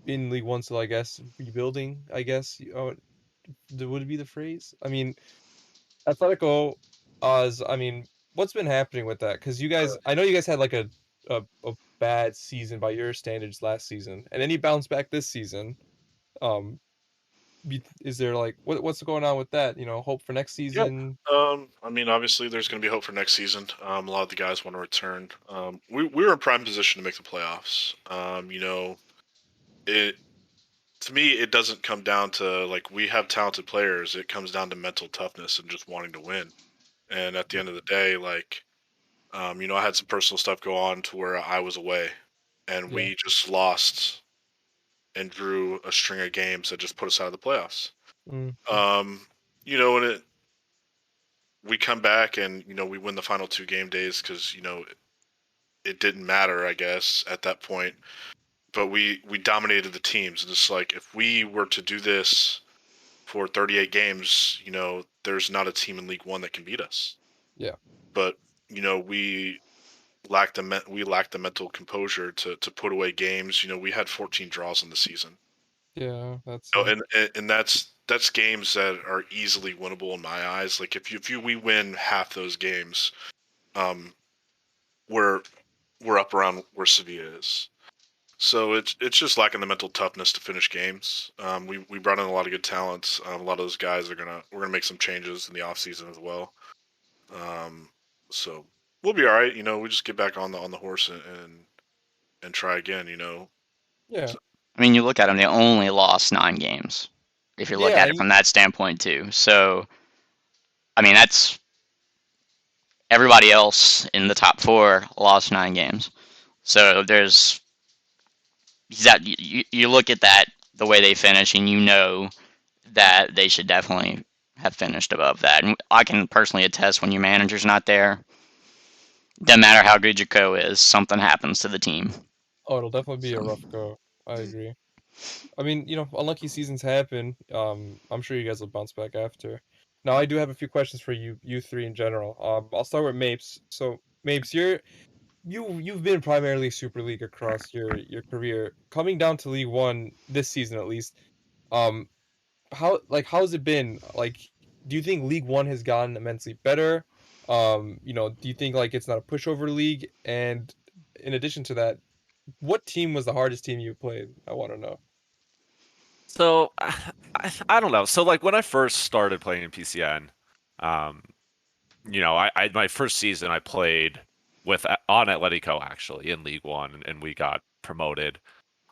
in League One, so I guess rebuilding. I guess would it be the phrase? I mean, Atletico, I mean, what's been happening with that? Because I know you guys had like a bad season by your standards last season, and then you bounced back this season. Um, is there like what's going on with that? Hope for next Yeah. season. I mean, obviously, there's going to be hope for next season. A lot of the guys want to return. We were in prime position to make the playoffs. It to me, it doesn't come down to like we have talented players. It comes down to mental toughness and just wanting to win. And at the end of the day, like, I had some personal stuff go on to where I was away, and Yeah. we just lost and drew a string of games that just put us out of the playoffs. Mm, Um, and we come back and we win the final two game days because it didn't matter, I guess, at that point. But we dominated the teams, and it's like if we were to do this for 38 games, there's not a team in League One that can beat us. yeah. But we lacked the mental composure to put away games. We had 14 draws in the season. Yeah, that's And that's games that are easily winnable in my eyes. Like we win half those games, um, we're up around where Sevilla is. So it's just lacking the mental toughness to finish games. We brought in a lot of good talents. A lot of those guys we're gonna make some changes in the off season as well. Um, so we'll be all right. We just get back on the horse and try again. yeah. I mean, you look at them; they only lost 9 games. If you look Yeah, at it from that standpoint too. So, I mean, that's everybody else in the top 4 lost 9 games. So there's that. You look at that the way they finish, and you know that they should definitely have finished above that. And I can personally attest when your manager's not there, doesn't matter how good your co is, something happens to the team. oh, it'll definitely be a So, rough go. I agree. I mean, unlucky seasons happen. I'm sure you guys will bounce back after. Now, I do have a few questions for you three in general. I'll start with Mapes. So, Mapes, you've been primarily Super League across your career. Coming down to League One this season, at least. Um, how's it been? Like, do you think League One has gotten immensely better? Do you think like it's not a pushover league? And in addition to that, what team was the hardest team you played? I want to know. So I don't know. So like when I first started playing in PCN, um, I my first season I played with on Atletico actually in League One, and we got promoted.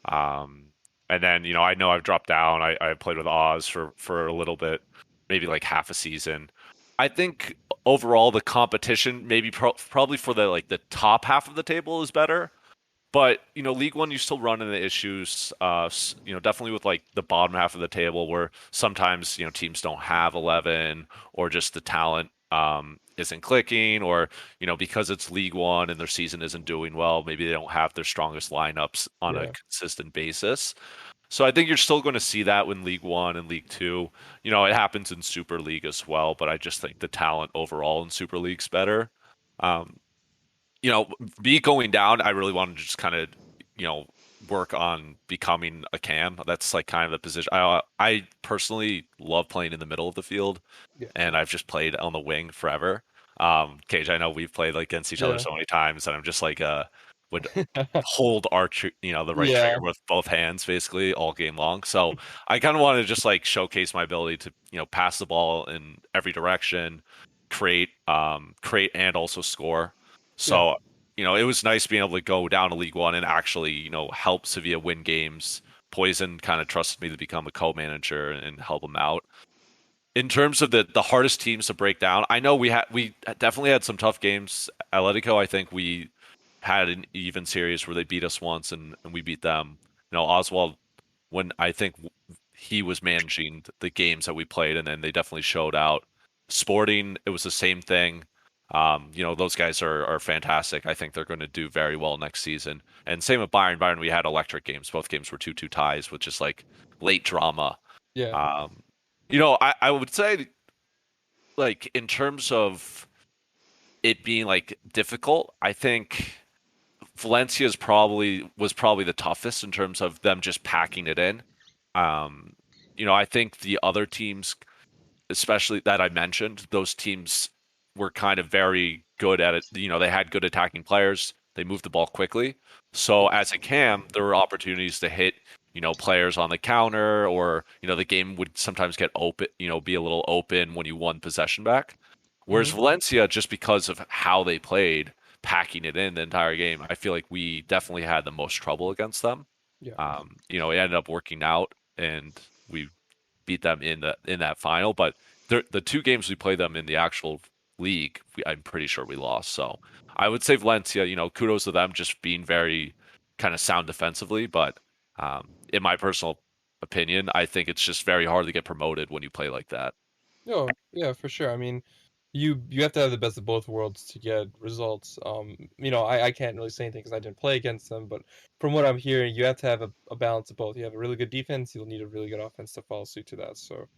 Um, and then I know I've dropped down. I played with Oz for a little bit, maybe like half a season. I think overall the competition maybe probably for the like the top half of the table is better. But League One, you still run into issues. Definitely with like the bottom half of the table, where sometimes teams don't have 11, or just the talent isn't clicking, or because it's League One and their season isn't doing well, maybe they don't have their strongest lineups on a Yeah, consistent basis. So I think you're still going to see that when League One and League Two. It happens in Super League as well, but I just think the talent overall in Super League's better. Um, me going down, I really wanted to just kind of, you know, work on becoming a cam. That's like kind of the position. I personally love playing in the middle of the field, yeah, and I've just played on the wing forever. Cage, I know we've played like against each other yeah, so many times, and I'm just like would hold the right yeah, trigger with both hands basically all game long. So I kind of want to just like showcase my ability to pass the ball in every direction, create and also score. yeah, So it was nice being able to go down to League One and actually help Sevilla win games. Poison kind of trusted me to become a co-manager and help them out. In terms of the hardest teams to break down, I know we definitely had some tough games. Atletico, I think we had an even series where they beat us once and we beat them. Oswald, when I think he was managing the games that we played, and then they definitely showed out. Sporting, it was the same thing. Those guys are fantastic. I think they're going to do very well next season. And same with Bayern. Bayern, we had electric games. Both games were 2-2 ties, which is like late drama. yeah, Um, I would say like in terms of it being like difficult, I think Valencia was probably the toughest in terms of them just packing it in. Um, I think the other teams, especially that I mentioned, those teams were kind of very good at it. They had good attacking players. They moved the ball quickly. So yeah, as a cam, there were opportunities to hit, players on the counter, or, the game would sometimes get open, be a little open when you won possession back. Whereas hmm, Valencia, just because of how they played, packing it in the entire game, I feel like we definitely had the most trouble against them. yeah, It ended up working out, and we beat them in that final. But the two games we played them in the actual league, I'm pretty sure we lost. So I would say Valencia, kudos to them just being very kind of sound defensively. But in my personal opinion, I think it's just very hard to get promoted when you play like that. no, yeah, for sure. I mean, you have to have the best of both worlds to get results. I can't really say anything because I didn't play against them, but from what I'm hearing, you have to have a balance of both. You have a really good defense, you'll need a really good offense to follow suit to that. So,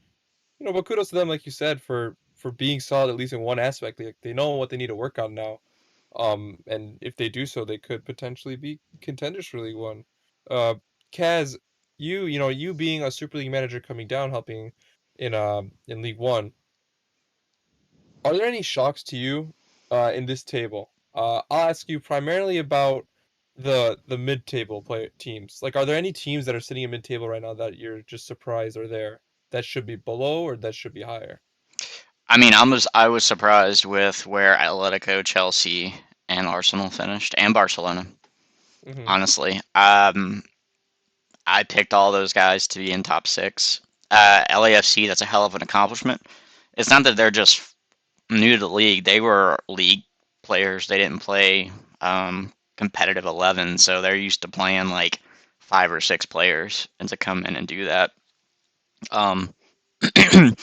but kudos to them, like you said, for being solid at least in one aspect. Like they know what they need to work on now. And if they do so, they could potentially be contenders for League One. Uh, Kaz, you being a Super League manager coming down, helping in League One, are there any shocks to you in this table? I'll ask you primarily about the mid-table play teams. Like, are there any teams that are sitting in mid-table right now that you're just surprised are there that should be below or that should be higher? I mean, I was surprised with where Atletico, Chelsea, and Arsenal finished, and Barcelona. Mm-hmm. Honestly, I picked all those guys to be in top six. LAFC, that's a hell of an accomplishment. It's not that they're just new to the league; they were league players. They didn't play competitive 11, so they're used to playing like 5 or 6 players, and to come in and do that, um, it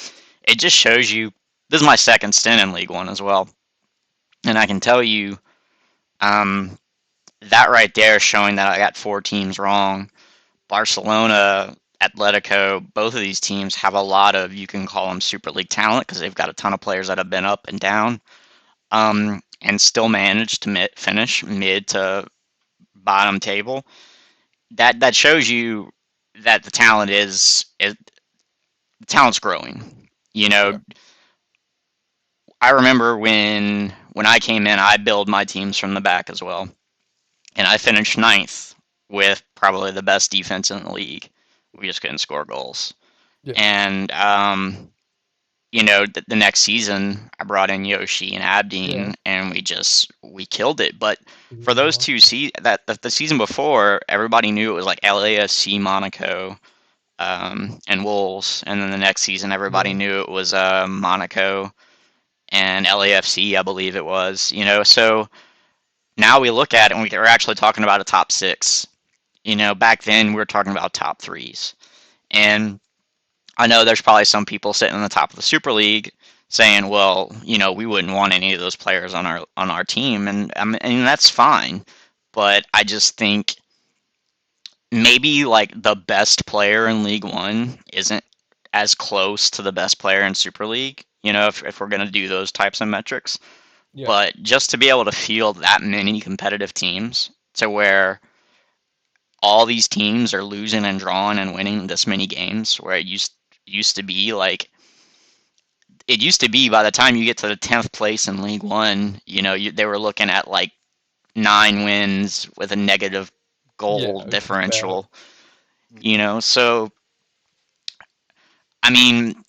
just shows you. This is my second stint in League One as well, and I can tell you um, that right there is showing that I got 4 teams wrong. Barcelona, Atletico, both of these teams have a lot of, you can call them Super League talent because they've got a ton of players that have been up and down, and still managed to finish mid to bottom table. That shows you that the talent's growing. You Yeah. know, I remember when I came in, I build my teams from the back as well, and I finished ninth with probably the best defense in the league. We just couldn't score goals. Yeah. And the next season I brought in Yoshi and Yeah. Abdeen, and we killed it. But for Yeah. those two the season before, everybody knew it was like LAFC, Monaco, and Wolves, and then the next season everybody Yeah. knew it was Monaco and LAFC, I believe it was. So now we look at it and we're actually talking about a top six. Back then we were talking about top threes, and I know there's probably some people sitting on the top of the Super League saying, "Well, we wouldn't want any of those players on our team," and that's fine. But I just think maybe like the best player in League One isn't as close to the best player in Super League. If we're gonna do those types of metrics, Yeah. but just to be able to field that many competitive teams to where all these teams are losing and drawing and winning this many games, where it used to be like it used to be by the time you get to the 10th place in League One, they were looking at like 9 wins with a negative goal Yeah. Which is bad. differential. So I mean,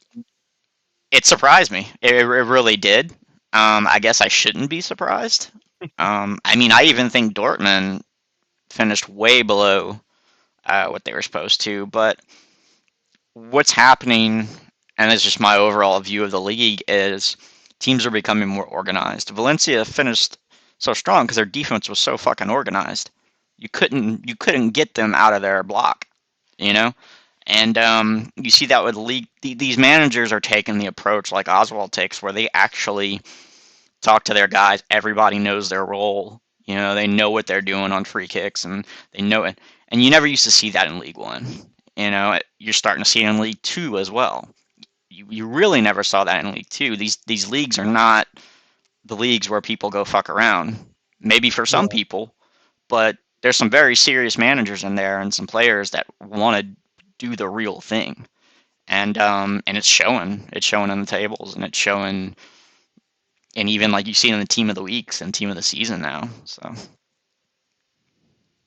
it surprised me. It really did. I guess I shouldn't be surprised. I mean, I even think Dortmund finished way below what they were supposed to, but what's happening, and it's just my overall view of the league, is teams are becoming more organized. Valencia finished so strong because their defense was so fucking organized. You couldn't get them out of their block, you know. And you see that with the league. These managers are taking the approach like Oswald takes, where they actually talk to their guys. Everybody knows their role. They know what they're doing on free kicks, and they know it. And you never used to see that in League One. You're starting to see it in League Two as well. You really never saw that in League Two. These leagues are not the leagues where people go fuck around. Maybe for some Yeah. people, but there's some very serious managers in there and some players that want to do the real thing. And it's showing. It's showing in the tables, and it's showing, and even like you see in the team of the weeks and team of the season now. So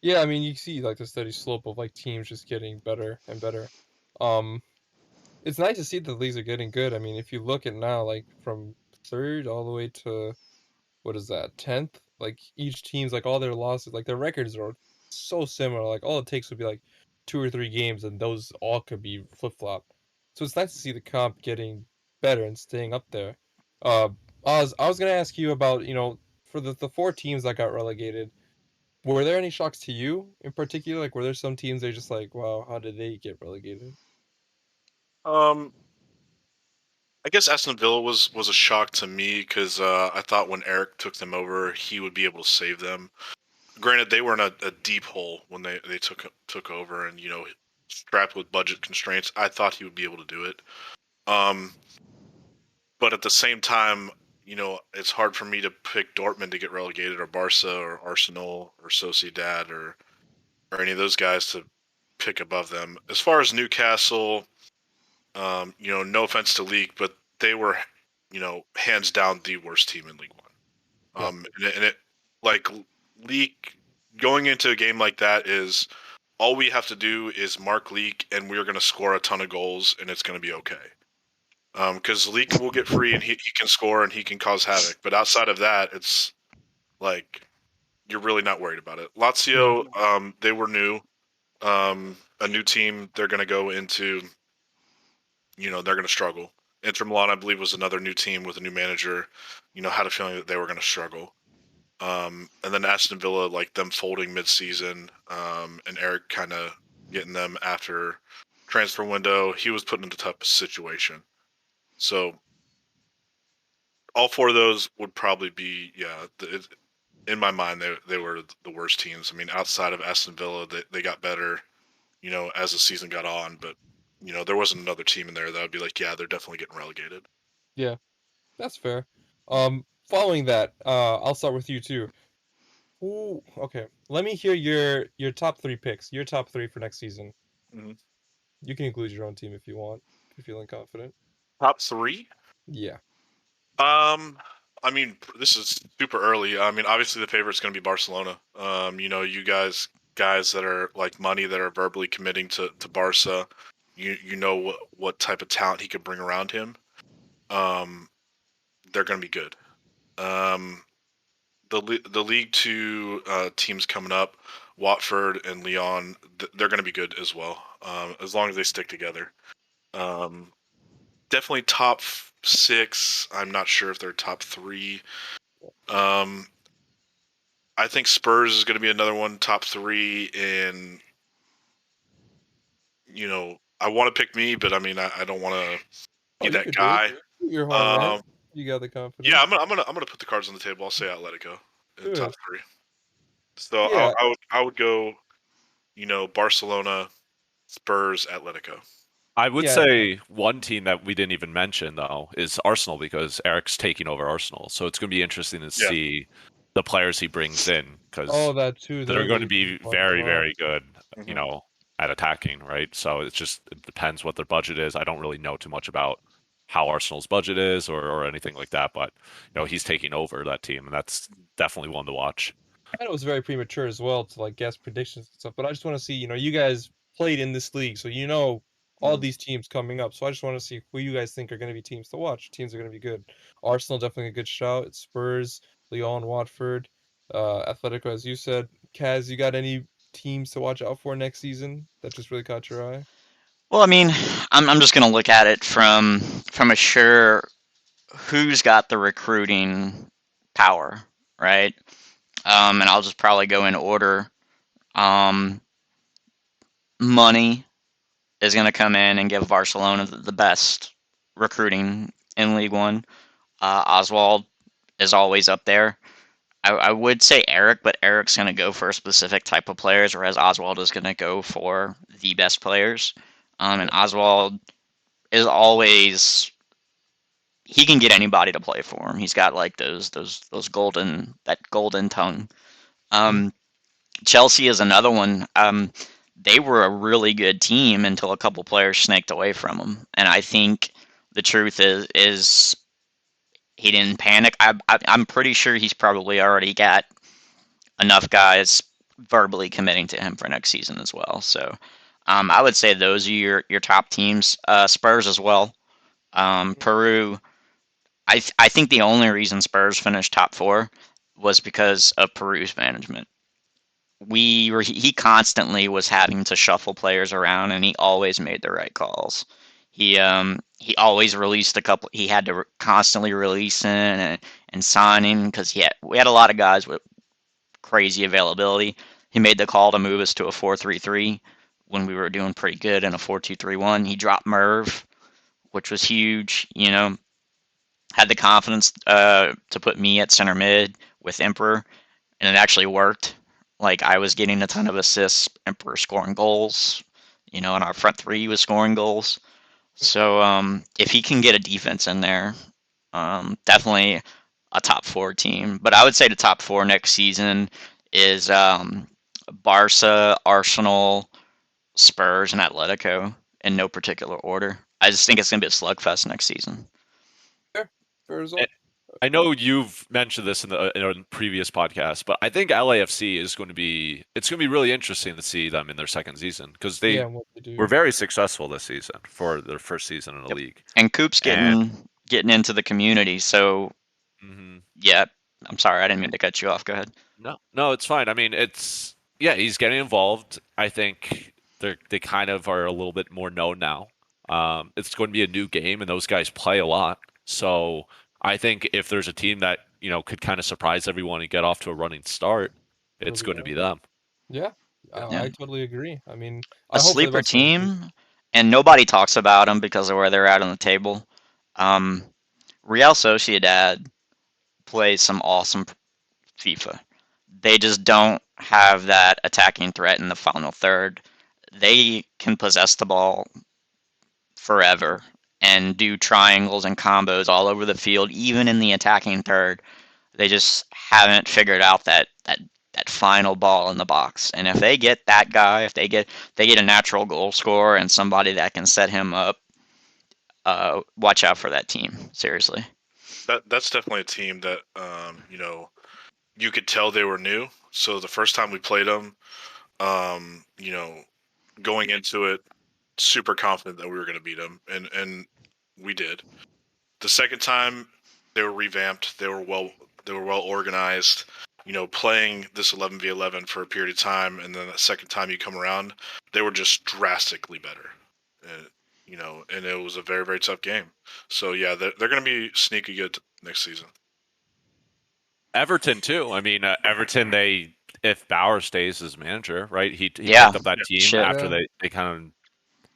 Yeah. I mean, you see like the steady slope of like teams just getting better and better. Um, it's nice to see that the leagues are getting good. I mean, if you look at now, like from third all the way to what is that, 10th? Like each team's like all their losses, like their records are so similar. Like all it takes would be like 2 or 3 games, and those all could be flip flop. So it's nice to see the comp getting better and staying up there. Uh, I was gonna ask you about for the 4 teams that got relegated. Were there any shocks to you in particular? Like were there some teams that are just like, wow, how did they get relegated? Um, I guess Aston Villa was a shock to me because I thought when Eric took them over, he would be able to save them. Granted, they were in a deep hole when they took over, and strapped with budget constraints. I thought he would be able to do it. Um, but at the same time, it's hard for me to pick Dortmund to get relegated, or Barca, or Arsenal, or Sociedad, or any of those guys to pick above them. As far as Newcastle, no offense to League, but they were, hands down the worst team in League One. And it like League going into a game like that is all we have to do is mark League, and we're going to score a ton of goals, and it's going to be okay. Because League will get free, and he can score, and he can cause havoc. But outside of that, it's like you're really not worried about it. Lazio, they were new, a new team. They're going to go into, they're going to struggle. Inter Milan, I believe, was another new team with a new manager. Had a feeling that they were going to struggle. And then Aston Villa, like them folding mid-season, and Eric kind of getting them after transfer window. He was put into a tough situation. So all four of those would probably be, in my mind, they were the worst teams. I mean, outside of Aston Villa, they got better, as the season got on. But, there wasn't another team in there that would be like, yeah, they're definitely getting relegated. Yeah, that's fair. Following that, I'll start with you too. Okay, let me hear your top 3 picks. Your top 3 for next season. Mm-hmm. You can include your own team if you want. If you're feeling confident. Top 3? Yeah. I mean, this is super early. I mean, obviously the favorite's going to be Barcelona. You guys that are like money that are verbally committing to Barca. You know what type of talent he could bring around him. They're going to be good. The League Two teams coming up, Watford and Lyon, they're going to be good as well, as long as they stick together. Definitely top 6. I'm not sure if they're top 3. I think Spurs is going to be another one, top 3. And I want to pick me, but I mean, I don't want to be that guy. You're hard, man. You got the confidence. Yeah, I'm gonna put the cards on the table. I'll say Atletico in top 3. So yeah. I would go, Barcelona, Spurs, Atletico. I would say one team that we didn't even mention though is Arsenal, because Eric's taking over Arsenal. So it's going to be interesting to see the players he brings in, because that too. they're going to be very, very good, at attacking, right? So it depends what their budget is. I don't really know too much about how Arsenal's budget is or anything like that, but he's taking over that team, and that's definitely one to watch. I know it was very premature as well to like guess predictions and stuff, but I just want to see, you guys played in this league, so all these teams coming up. So I just want to see who you guys think are going to be teams to watch. Teams are going to be good. Arsenal, definitely a good shout. It's Spurs, Lyon, Watford, Atletico, as you said. Kaz, you got any teams to watch out for next season that just really caught your eye? Well, I mean, I'm just going to look at it from a sure who's got the recruiting power, right? And I'll just probably go in order. Money is going to come in and give Barcelona the best recruiting in League One. Oswald is always up there. I would say Eric, but Eric's going to go for a specific type of players, whereas Oswald is going to go for the best players. And Oswald is always, he can get anybody to play for him. He's got like those golden tongue. Chelsea is another one. They were a really good team until a couple players snaked away from them, and I think the truth is he didn't panic. I'm pretty sure he's probably already got enough guys verbally committing to him for next season as well. So I would say those are your top teams. Spurs as well. Peru. I think the only reason Spurs finished top 4 was because of Peru's management. He constantly was having to shuffle players around, and he always made the right calls. He always released a couple. He had to constantly release in and signing, because we had a lot of guys with crazy availability. He made the call to move us to a 4-3-3 when we were doing pretty good in a 4-2-3-1. He dropped Merv, which was huge. Had the confidence to put me at center mid with Emperor, and it actually worked. Like, I was getting a ton of assists, Emperor scoring goals, and our front 3 was scoring goals. So if he can get a defense in there, definitely a top 4 team. But I would say the top 4 next season is Barca, Arsenal, Spurs, and Atletico in no particular order. I just think it's going to be a slugfest next season. Fair result. I know you've mentioned this in a previous podcast, but I think LAFC is going to be really interesting to see them in their second season because they what they do. were very successful this season for their first season in the league. And Coop's And getting into the community, so yeah. I'm sorry, I didn't mean to cut you off. Go ahead. No, it's fine. I mean, he's getting involved. I think they kind of are a little bit more known now. It's going to be a new game, and those guys play a lot. So I think if there's a team that could kind of surprise everyone and get off to a running start, it's going to be them. Yeah, I totally agree. I mean, a sleeper team, and nobody talks about them because of where they're at on the table. Real Sociedad plays some awesome FIFA. They just don't have that attacking threat in the final third. They can possess the ball forever and do triangles and combos all over the field, even in the attacking third. They just haven't figured out that final ball in the box. And if they get that guy, if they get a natural goal scorer and somebody that can set him up, watch out for that team. Seriously. That's definitely a team that you could tell they were new. So the first time we played them, going into it, super confident that we were going to beat them, and we did. The second time, they were revamped. They were well organized. Playing this 11v11 for a period of time, and then the second time you come around, they were just drastically better. And it was a very, very tough game. So yeah, they're going to be sneaky good next season. Everton too. I mean, Everton. If Bauer stays as manager, right? He picked up that team after they kind of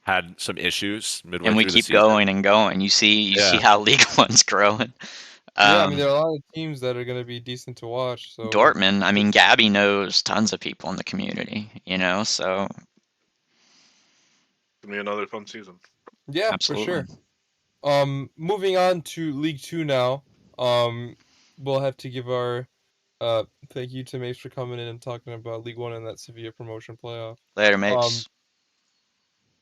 had some issues midway and we through keep the season. going and going. You see how League One's growing. I mean, there are a lot of teams that are going to be decent to watch. So Dortmund, I mean, Gabby knows tons of people in the community, so It'll be another fun season. Yeah, absolutely. for sure. Moving on to League 2 now. We'll have to give our thank you to Mace for coming in and talking about League 1 and that Sevilla promotion playoff. Later, Mace.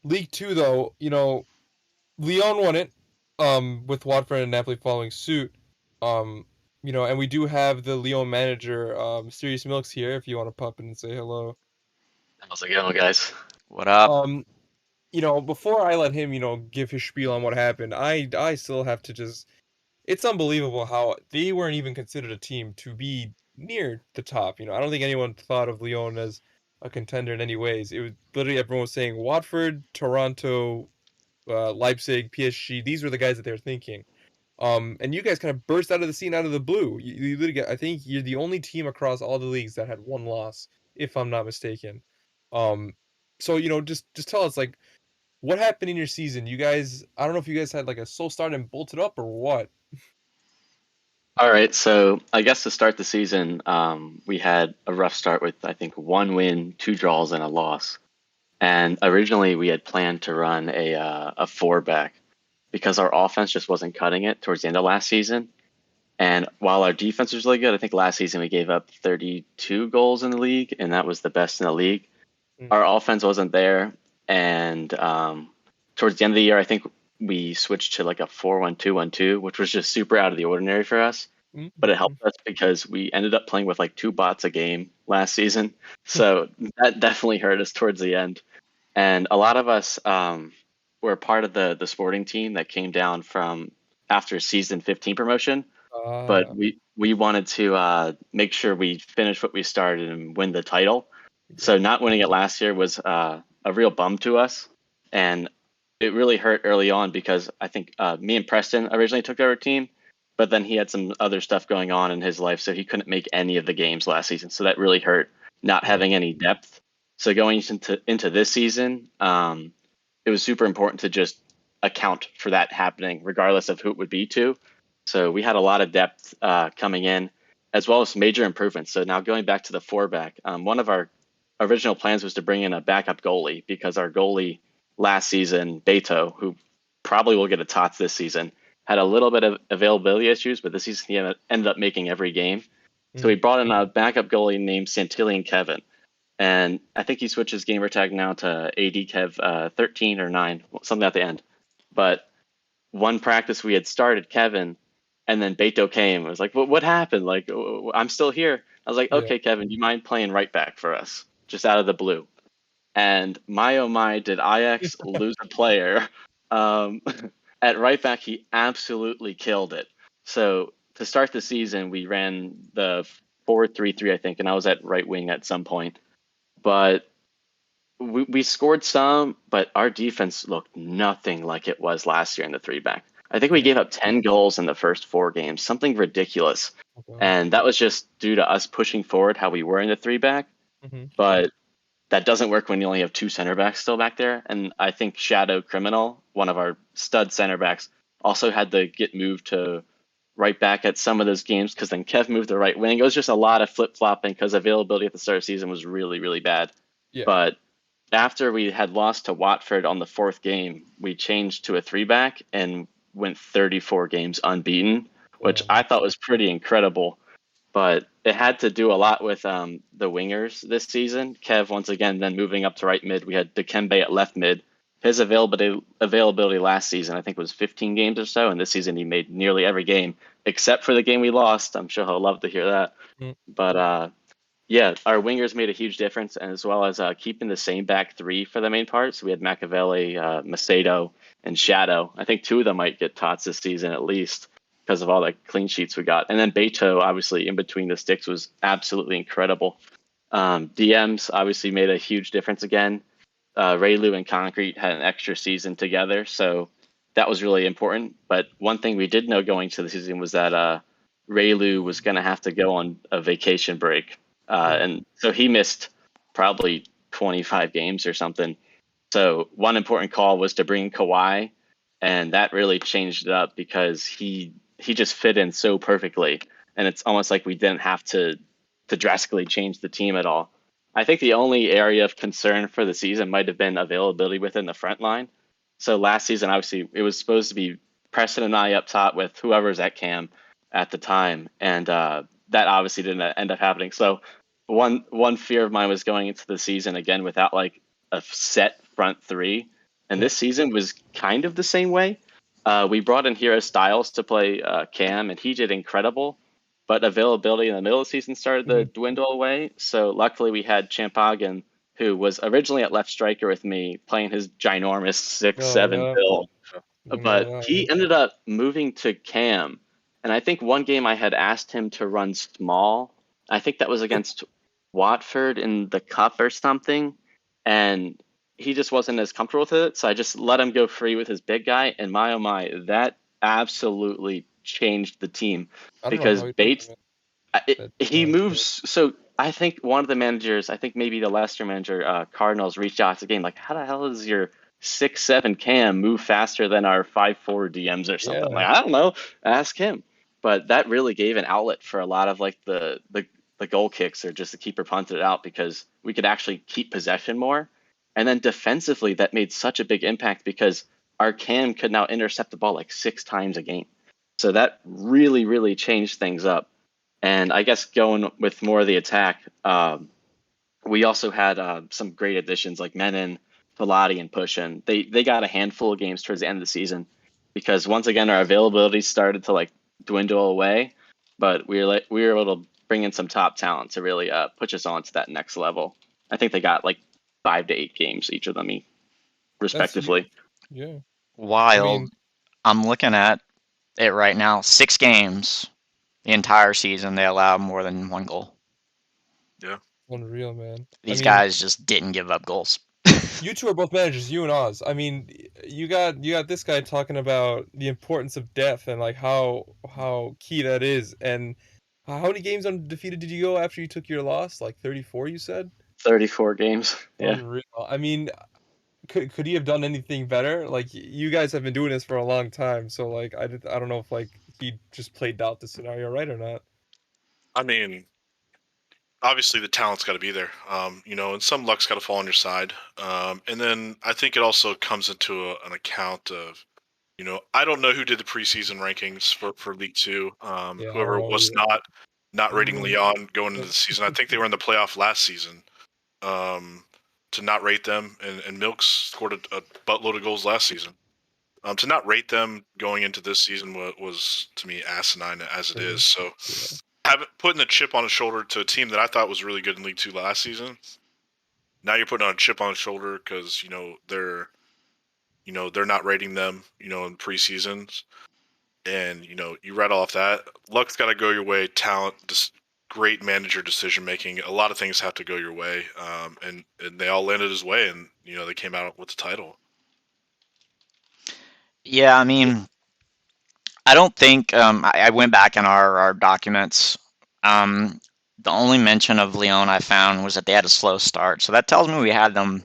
League 2, though, Lyon won it, with Watford and Napoli following suit. And we do have the Lyon manager, Mysterious Milks, here, if you want to pop in and say hello. How's it going, guys? What up? Before I let him, give his spiel on what happened, I still have to just... It's unbelievable how they weren't even considered a team to be near the top. I don't think anyone thought of Lyon as a contender in any ways. It was literally everyone was saying Watford, Toronto, Leipzig, PSG. These were the guys that they were thinking. And you guys kind of burst out of the scene out of the blue. You literally I think you're the only team across all the leagues that had one loss, if I'm not mistaken. So just tell us, like, what happened in your season? You guys, I don't know if you guys had like a slow start and bolted up or what. All right, so I guess to start the season, we had a rough start with, I think, 1 win, 2 draws, and a loss. And originally we had planned to run a 4-back because our offense just wasn't cutting it towards the end of last season. And while our defense was really good, I think last season we gave up 32 goals in the league, and that was the best in the league. Our offense wasn't there, and towards the end of the year, I think we switched to like a 4-1-2-1-2, which was just super out of the ordinary for us. But it helped us because we ended up playing with like 2 bots a game last season. So that definitely hurt us towards the end. And a lot of us were part of the sporting team that came down from after season 15 promotion. But we wanted to make sure we finish what we started and win the title. So not winning it last year was a real bum to us. And it really hurt early on because I think me and Preston originally took over team, but then he had some other stuff going on in his life, so he couldn't make any of the games last season. So that really hurt, not having any depth. So going into this season, it was super important to just account for that happening, regardless of who it would be to. So we had a lot of depth coming in, as well as major improvements. So now going back to the 4-back, one of our original plans was to bring in a backup goalie because our goalie last season, Beto, who probably will get a TOTS this season, had a little bit of availability issues, but this season he ended up making every game. So we brought in a backup goalie named Santillian Kevin. And I think he switched his gamer tag now to AD 13 or 9, something at the end. But one practice we had started Kevin, and then Beto came. I was like, what happened? Like, I'm still here. I was like, Yeah. okay, Kevin, do you mind playing right back for us? Just out of the blue. And my oh my, did Ajax lose a player. At right back, he absolutely killed it. So to start the season, we ran the 4-3-3, I think, and I was at right wing at some point. But we scored some, but our defense looked nothing like it was last year in the 3-back. I think we gave up 10 goals in the first 4 games, something ridiculous. Okay. And that was just due to us pushing forward how we were in the 3-back. Mhm. But that doesn't work when you only have 2 center backs still back there. And I think Shadow Criminal, one of our stud center backs, also had to get moved to right back at some of those games because then Kev moved to right wing. It was just a lot of flip flopping because availability at the start of the season was really, really bad. Yeah. But after we had lost to Watford on the 4th game, we changed to a 3-back and went 34 games unbeaten, which Oh, I thought was pretty incredible. But it had to do a lot with the wingers this season. Kev, once again, then moving up to right mid. We had Dikembe at left mid. His availability last season, I think, was 15 games or so, and this season he made nearly every game, except for the game we lost. I'm sure he'll love to hear that. Mm. But yeah, our wingers made a huge difference, as well as keeping the same back 3 for the main part. So we had Machiavelli, Macedo, and Shadow. I think 2 of them might get tots this season at least because of all the clean sheets we got. And then Beto, obviously, in between the sticks was absolutely incredible. DMs obviously made a huge difference again. Raylu and Concrete had an extra season together, so that was really important. But one thing we did know going to the season was that Raylu was going to have to go on a vacation break. And so he missed probably 25 games or something. So one important call was to bring Kawhi, and that really changed it up because he just fit in so perfectly, and it's almost like we didn't have to drastically change the team at all. I think the only area of concern for the season might have been availability within the front line. So last season, obviously, it was supposed to be Preston and I up top with whoever's at cam at the time, and that obviously didn't end up happening. So one fear of mine was going into the season again without like a set front 3, and this season was kind of the same way. We brought in Hero Styles to play Cam, and he did incredible. But availability in the middle of the season started to dwindle away. So luckily we had Champagan, who was originally at left striker with me, playing his ginormous 6'7" yeah. build. But Yeah. he ended up moving to Cam. And I think one game I had asked him to run small. I think that was against Watford in the cup or something. And he just wasn't as comfortable with it. So I just let him go free with his big guy. And my, oh my, that absolutely changed the team I don't know because how he Bates, did he moves. So I think one of the managers, I think maybe the Leicester manager, Cardinals, reached out to the game like, how the hell does your 6'7" Cam move faster than our 5'4" DMs or something? Yeah. Like, I don't know. Ask him. But that really gave an outlet for a lot of like the goal kicks or just the keeper punted it out because we could actually keep possession more. And then defensively, that made such a big impact because our Cam could now intercept the ball like 6 times a game. So that really, really changed things up. And I guess going with more of the attack, we also had some great additions like Menon, Pilati, and Pushin. They got a handful of games towards the end of the season because once again our availability started to like dwindle away, but we were able to bring in some top talent to really push us on to that next level. I think they got like 5 to 8 games each of them, respectively. Yeah. Wild. mean- I'm looking at it right now. 6 games, the entire season, they allowed more than 1 goal. Unreal, man. These guys just didn't give up goals. You two are both managers, you and Oz. I mean, you got this guy talking about the importance of depth and like how key that is. And how many games undefeated did you go after you took your loss? Like 34, you said? 34 games. Yeah. Unreal. I mean, could he have done anything better? Like you guys have been doing this for a long time, so like I don't know if like he just played out the scenario right or not. I mean, obviously the talent's got to be there, and some luck's got to fall on your side. And then I think it also comes into an account of, I don't know who did the preseason rankings for League Two. Whoever it was not rating Leon going into the season. I think they were in the playoff last season. to not rate them, and Milks scored a buttload of goals last season. To not rate them going into this season was to me asinine as it is. So putting the chip on his shoulder to a team that I thought was really good in League 2 last season. Now you're putting on a chip on his shoulder because they're not rating them in preseasons, and you read off that luck's got to go your way, talent, just great manager decision making. A lot of things have to go your way, and they all landed his way, and they came out with the title. Yeah, I mean, I don't think I went back in our documents. The only mention of Lyon I found was that they had a slow start, so that tells me we had them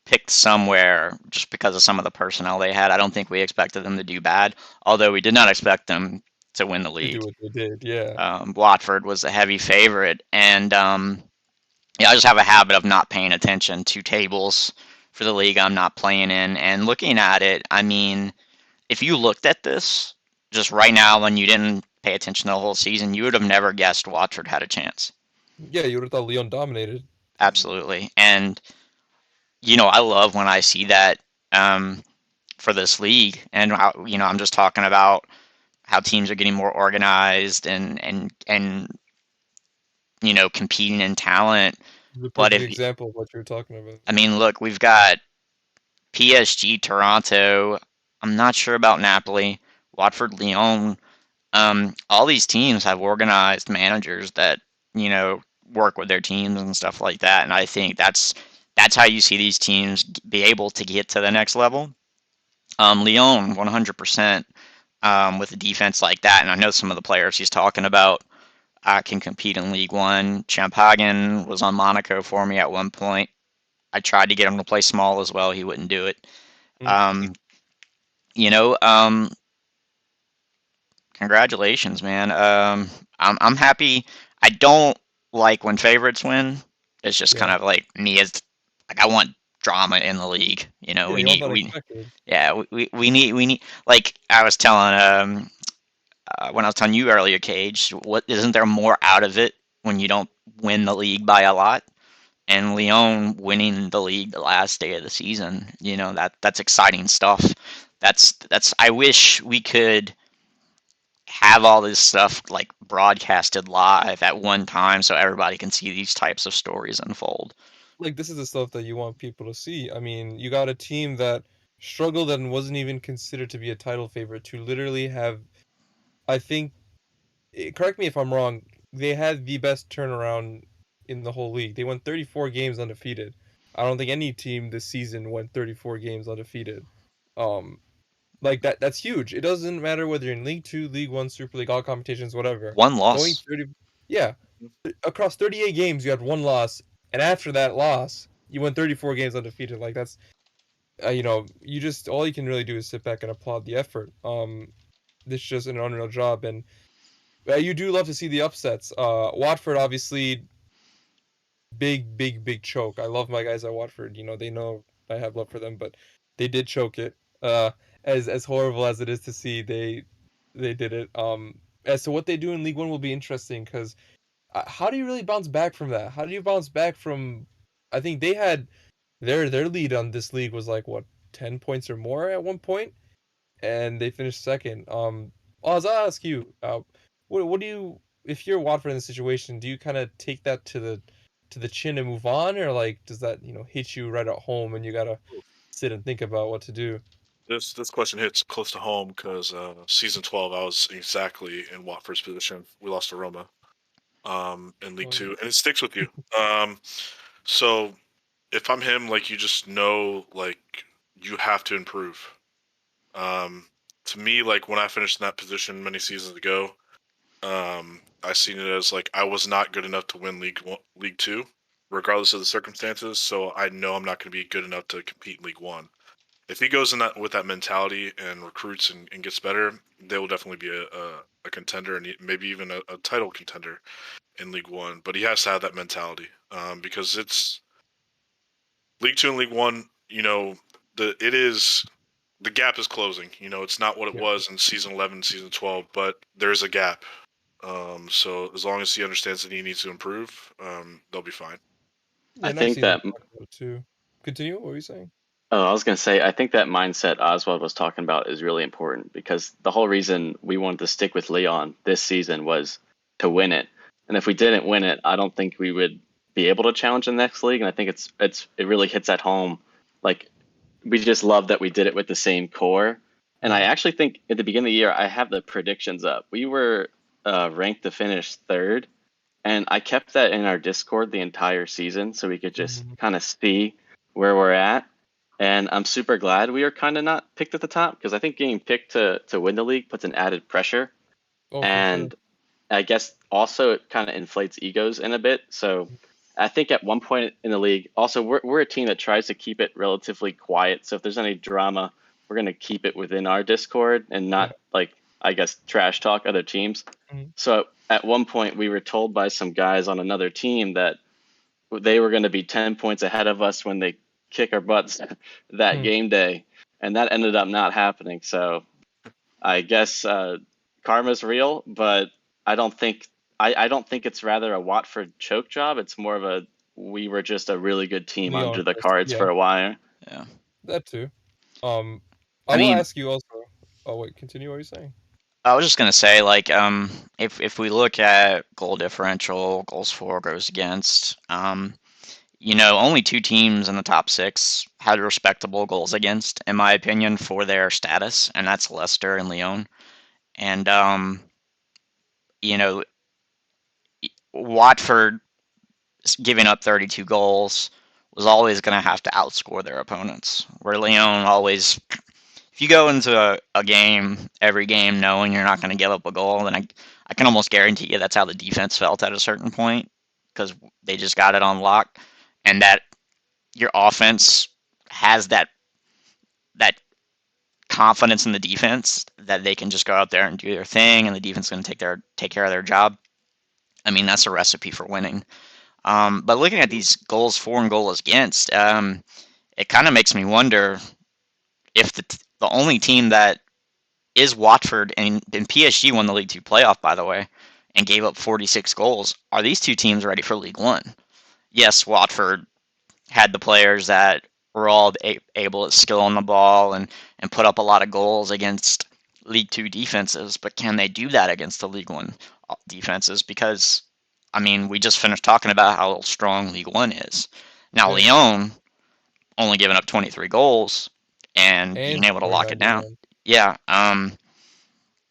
picked somewhere just because of some of the personnel they had. I don't think we expected them to do bad, although we did not expect them to win the They league. do what they did, yeah. Watford was a heavy favorite, and I just have a habit of not paying attention to tables for the league I'm not playing in. And looking at it, I mean, if you looked at this just right now when you didn't pay attention the whole season, you would have never guessed Watford had a chance. Yeah, you would have thought Lyon dominated. Absolutely. And, I love when I see that for this league. And, I'm just talking about how teams are getting more organized and competing in talent. The But perfect example of what you're talking about. I mean, look, we've got PSG, Toronto. I'm not sure about Napoli, Watford, Lyon. All these teams have organized managers that work with their teams and stuff like that, and I think that's how you see these teams be able to get to the next level. Lyon, 100%, with a defense like that, and I know some of the players he's talking about can compete in League One. Champagne was on Monaco for me at one point. I tried to get him to play small as well. He wouldn't do it. Mm. You know, congratulations, man. I'm happy. I don't like when favorites win. It's just kind of like me as like I want drama in the league. Yeah, we you need want unexpected. we need like I was telling when I was telling you earlier, Cage. What isn't there more out of it when you don't win the league by a lot? And Lyon winning the league the last day of the season, that's exciting stuff. That's I wish we could have all this stuff like broadcasted live at one time so everybody can see these types of stories unfold. Like, this is the stuff that you want people to see. I mean, you got a team that struggled and wasn't even considered to be a title favorite to literally have, I think, correct me if I'm wrong, they had the best turnaround in the whole league. They won 34 games undefeated. I don't think any team this season went 34 games undefeated. Um, like that's huge. It doesn't matter whether you're in League 2, League 1, Super League, all competitions, whatever. One Going loss. 30, yeah, across 38 games you had one loss, and after that loss, you went 34 games undefeated. Like that's you just all you can really do is sit back and applaud the effort. This is just an unreal job, and you do love to see the upsets. Watford, obviously, big choke. I love my guys at Watford. They know I have love for them, but they did choke it. As horrible as it is to see, they did it. As to what they do in League One will be interesting because how do you really bounce back from that? How do you bounce back from? I think they had their lead on this league was like what 10 points or more at one point, and they finished second. Oz, I'll ask you, what do you if you're Watford in this situation? Do you kind of take that to the chin and move on, or like does that hit you right at home and you gotta sit and think about what to do? This question hits close to home because season 12 I was exactly in Watford's position. We lost to Roma in League Oh, 2, and it sticks with you. So if I'm him, like you just know, like you have to improve. To me, like when I finished in that position many seasons ago, I seen it as like I was not good enough to win League 2, regardless of the circumstances. So I know I'm not going to be good enough to compete in League 1. If he goes in that with that mentality and recruits and gets better, they will definitely be a contender and maybe even a title contender in League 1. But he has to have that mentality because it's League 2 and League 1. The gap is closing. It's not what it Yeah. was in season 11, season 12, but there's a gap. So as long as he understands that he needs to improve, they'll be fine. Yeah, I and I've think seen them that. talk about it too. Continue. What were you saying? Oh, I was going to say, I think that mindset Oswald was talking about is really important because the whole reason we wanted to stick with Leon this season was to win it. And if we didn't win it, I don't think we would be able to challenge the next league. And I think it really hits at home. Like, we just love that we did it with the same core. And I actually think at the beginning of the year, I have the predictions up. We were ranked to finish third, and I kept that in our Discord the entire season so we could just Mhm. kind of see where we're at. And I'm super glad we are kind of not picked at the top because I think getting picked to win the league puts an added pressure. Oh, for sure. And I guess also it kind of inflates egos in a bit. So I think at one point in the league, also we're a team that tries to keep it relatively quiet. So if there's any drama, we're gonna keep it within our Discord and Yeah. not like I guess trash talk other teams. Mhm. So at one point we were told by some guys on another team that they were going to be 10 points ahead of us when they kick our butts that Mhm. game day, and that ended up not happening. So I guess karma's real, but I don't think I don't think it's rather a Watford choke job. It's more of a we were just a really good team Leon under the Chris. cards Yeah, for a while. Yeah. that too. Um, I I will mean, ask you also. Oh wait, continue. What are you saying? I was just gonna say, like, if we look at goal differential, goals for, goals against, only two teams in the top six had respectable goals against, in my opinion, for their status, and that's Leicester and Lyon. And you know, Watford giving up 32 goals was always going to have to outscore their opponents. Where Lyon always, if you go into a game, every game, knowing you're not going to give up a goal, then I can almost guarantee you that's how the defense felt at a certain point because they just got it on lock, and that your offense has that confidence in the defense that they can just go out there and do their thing, and the defense is going to take care of their job. I mean, that's a recipe for winning. But looking at these goals for and goals against, it kind of makes me wonder if the only team that is Watford and PSG won the League Two playoff, by the way, and gave up 46 goals. Are these two teams ready for League One? Yes, Watford had the players that were all able to skill on the ball and put up a lot of goals against League Two defenses, but can they do that against the League One defenses? Because, I mean, we just finished talking about how strong League One is. Now, Yeah, Lyon only giving up 23 goals and and being able to scoring lock it down. 91.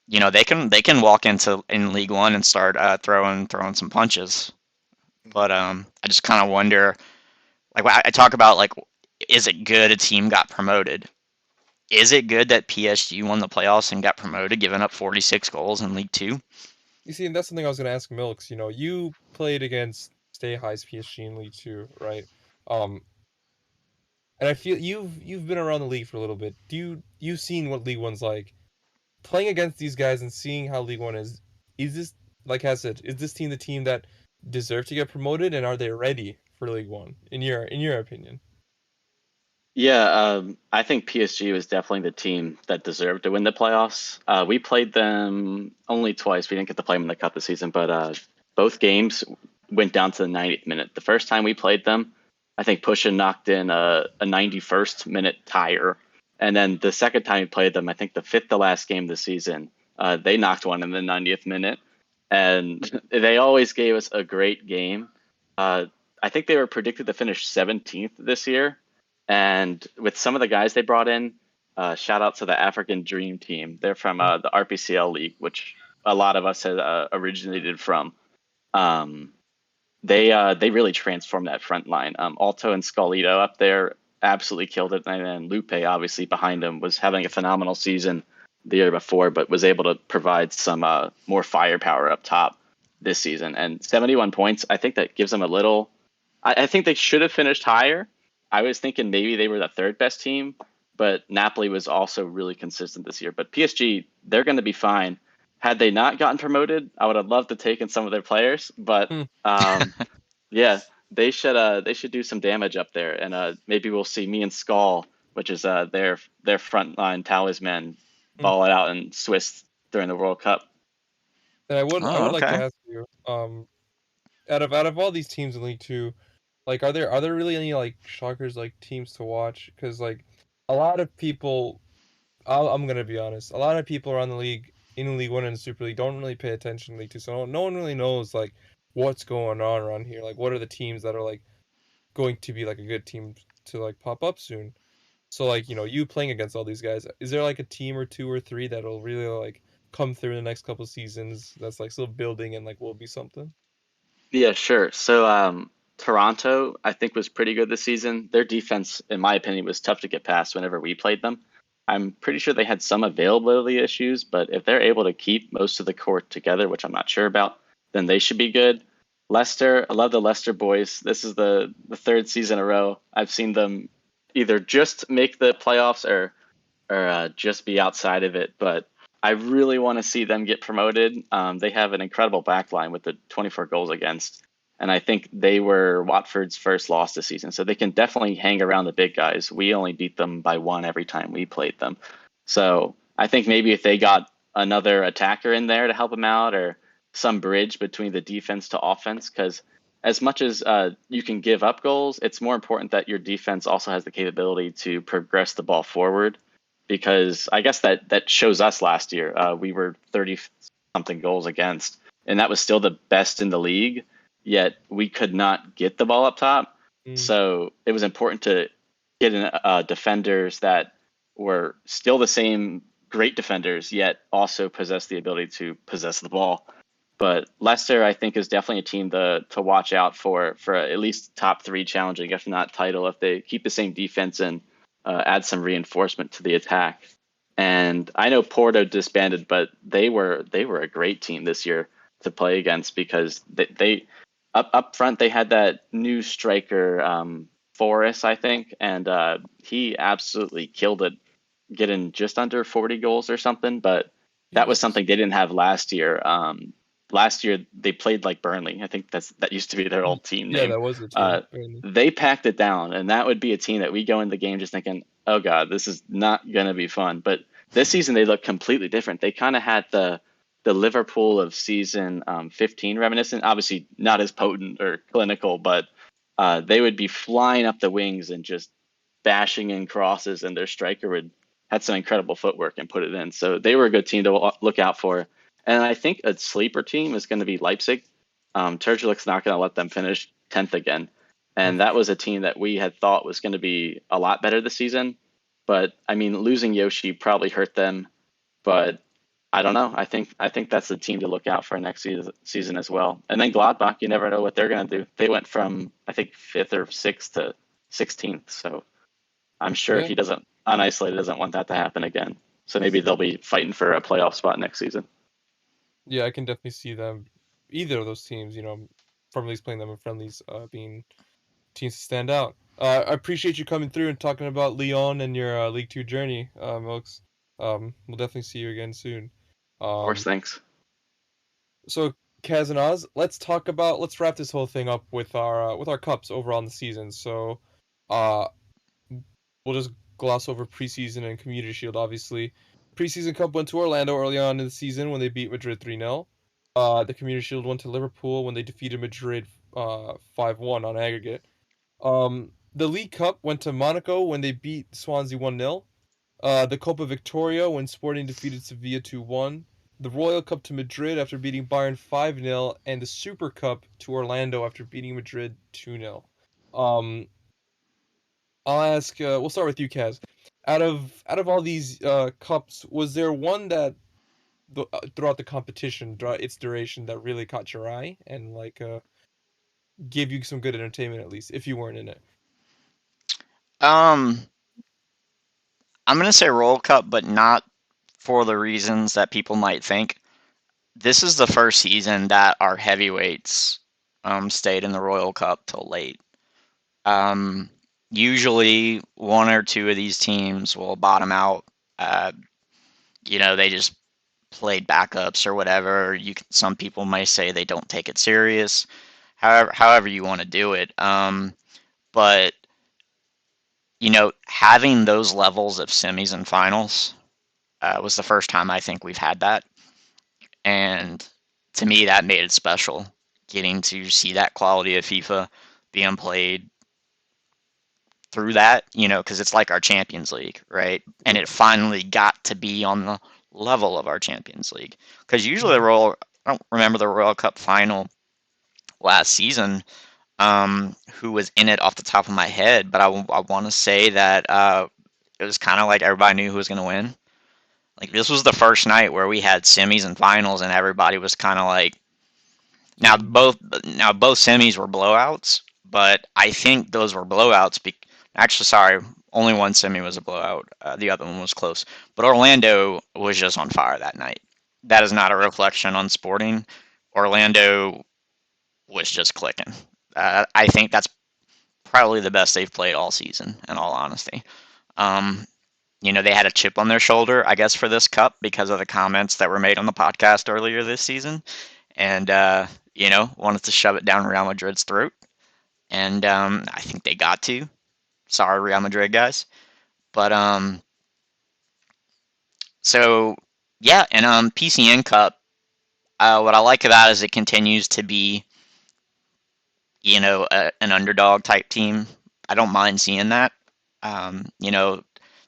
Yeah, they can walk in League One and start throwing some punches. But I just kind of wonder, like I talk about, like, is it good a team got promoted? Is it good that PSG won the playoffs and got promoted, giving up 46 goals in League Two? You see, and that's something I was gonna ask Milks. You played against Stay High's PSG in League Two, right? Um, and I feel you've been around the league for a little bit. You've seen what League One's like? Playing against these guys and seeing how League One is this, like I said, is this team the team that deserve to get promoted, and are they ready for League One in your opinion? Yeah, I think PSG was definitely the team that deserved to win the playoffs. We played them only twice. We didn't get to play them in the cup this season, but both games went down to the 90th minute. The first time we played them, I think Pusha knocked in a 91st minute tire. And then the second time we played them, I think the fifth to last game this season, they knocked one in the 90th minute. And they always gave us a great game. I think they were predicted to finish 17th this year, and with some of the guys they brought in, shout out to the African Dream Team. They're from the RPCL League, which a lot of us had originated from. Um, they really transformed that front line. Alto and Scolito up there absolutely killed it, and then Lupe obviously behind him was having a phenomenal season the year before, but was able to provide some more firepower up top this season. And 71 points, I think that gives them a little. I think they should have finished higher. I was thinking maybe they were the third best team, but Napoli was also really consistent this year. But PSG, they're going to be fine. Had they not gotten promoted, I would have loved to take in some of their players, but Hmm. yeah, they should do some damage up there, and maybe we'll see me and Skull, which is their frontline talisman, Hmm. ball it out in Swiss during the World Cup. And I would Oh, like to okay. ask you, out of all these teams in League Two, Like, are there really any like shockers, like teams to watch? Because like a lot of people, I'm gonna be honest, a lot of people around the league in League One and Super League don't really pay attention to League Two, so no one really knows like what's going on around here. Like, what are the teams that are like going to be like a good team to like pop up soon? So like, you playing against all these guys, is there like a team or two or three that'll really like come through the next couple seasons that's like still building and like will be something? Yeah, sure. So Toronto, I think, was pretty good this season. Their defense, in my opinion, was tough to get past whenever we played them. I'm pretty sure they had some availability issues, but if they're able to keep most of the court together, which I'm not sure about, then they should be good. Leicester, I love the Leicester boys. This is the third season in a row I've seen them either just make the playoffs or just be outside of it. But I really want to see them get promoted. They have an incredible backline with the 24 goals against, and I think they were Watford's first loss this season, so they can definitely hang around the big guys. We only beat them by one every time we played them, so I think maybe if they got another attacker in there to help them out, or some bridge between the defense to offense, because as much as you can give up goals, it's more important that your defense also has the capability to progress the ball forward, because I guess that shows us last year. We were 30 something goals against, and that was still the best in the league. Yet we could not get the ball up top. So it was important to get in defenders that were still the same great defenders, yet also possess the ability to possess the ball. But Leicester, I think, is definitely a team to watch out for at least top three challenging, if not title, if they keep the same defense and add some reinforcement to the attack. And I know Porto disbanded, but they were a great team this year to play against, because they up front they had that new striker Forrest, I think, and he absolutely killed it, getting just under 40 goals or something. But that was something they didn't have last year. Last year they played like Burnley. I think that used to be their old team Yeah, name. that was the team. They packed it down, and that would be a team that we go in the game just thinking, "Oh God, this is not going to be fun." But this season they look completely different. They kind of had the Liverpool of season 15 reminiscent. Obviously not as potent or clinical, but they would be flying up the wings and just bashing in crosses, and their striker would had some incredible footwork and put it in. So they were a good team to look out for. And I think a sleeper team is going to be Leipzig. Terzilic's not going to let them finish 10th again. And that was a team that we had thought was going to be a lot better this season. But I mean, losing Yoshi probably hurt them. But I don't know. I think that's the team to look out for next season as well. And then Gladbach, you never know what they're going to do. They went from, I think, 5th or 6th to 16th. So I'm sure he doesn't want that to happen again. So maybe they'll be fighting for a playoff spot next season. Yeah, I can definitely see them, either of those teams, from at least playing them in friendlies, being teams to stand out. I appreciate you coming through and talking about Lyon and your League Two journey, Milks. We'll definitely see you again soon. Of course, thanks. So Kaz and Oz, let's wrap this whole thing up with our cups overall in the season. So, we'll just gloss over preseason and Community Shield. Obviously, preseason cup went to Orlando early on in the season when they beat Madrid 3-0. The Community Shield went to Liverpool when they defeated Madrid 5-1 on aggregate. The League Cup went to Monaco when they beat Swansea 1-0. The Copa Victoria when Sporting defeated Sevilla 2-1. The Royal Cup to Madrid after beating Bayern 5-0, and the Super Cup to Orlando after beating Madrid 2-0. I'll ask. We'll start with you, Kaz. Out of all these cups, was there one that throughout the competition, throughout its duration, that really caught your eye and like gave you some good entertainment, at least if you weren't in it? I'm gonna say Royal Cup, but not for the reasons that people might think. This is the first season that our heavyweights stayed in the Royal Cup till late. Usually, one or two of these teams will bottom out. They just played backups or whatever. Some people might say they don't take it serious. However you want to do it. But having those levels of semis and finals was the first time I think we've had that. And to me, that made it special, getting to see that quality of FIFA, being played through that, because it's like our Champions League, right? And it finally got to be on the level of our Champions League. Because usually I don't remember the Royal Cup final last season, who was in it off the top of my head, but I want to say that it was kind of like everybody knew who was going to win. Like, this was the first night where we had semis and finals, and everybody was kind of like, now both semis were blowouts, but I think those were blowouts. Actually, sorry, only one semi was a blowout. The other one was close. But Orlando was just on fire that night. That is not a reflection on Sporting. Orlando was just clicking. I think that's probably the best they've played all season, in all honesty. They had a chip on their shoulder, I guess, for this cup because of the comments that were made on the podcast earlier this season. And, wanted to shove it down Real Madrid's throat. And I think they got to. Sorry, Real Madrid guys. But, so, yeah, and PCN Cup, what I like about it is it continues to be, an underdog type team. I don't mind seeing that.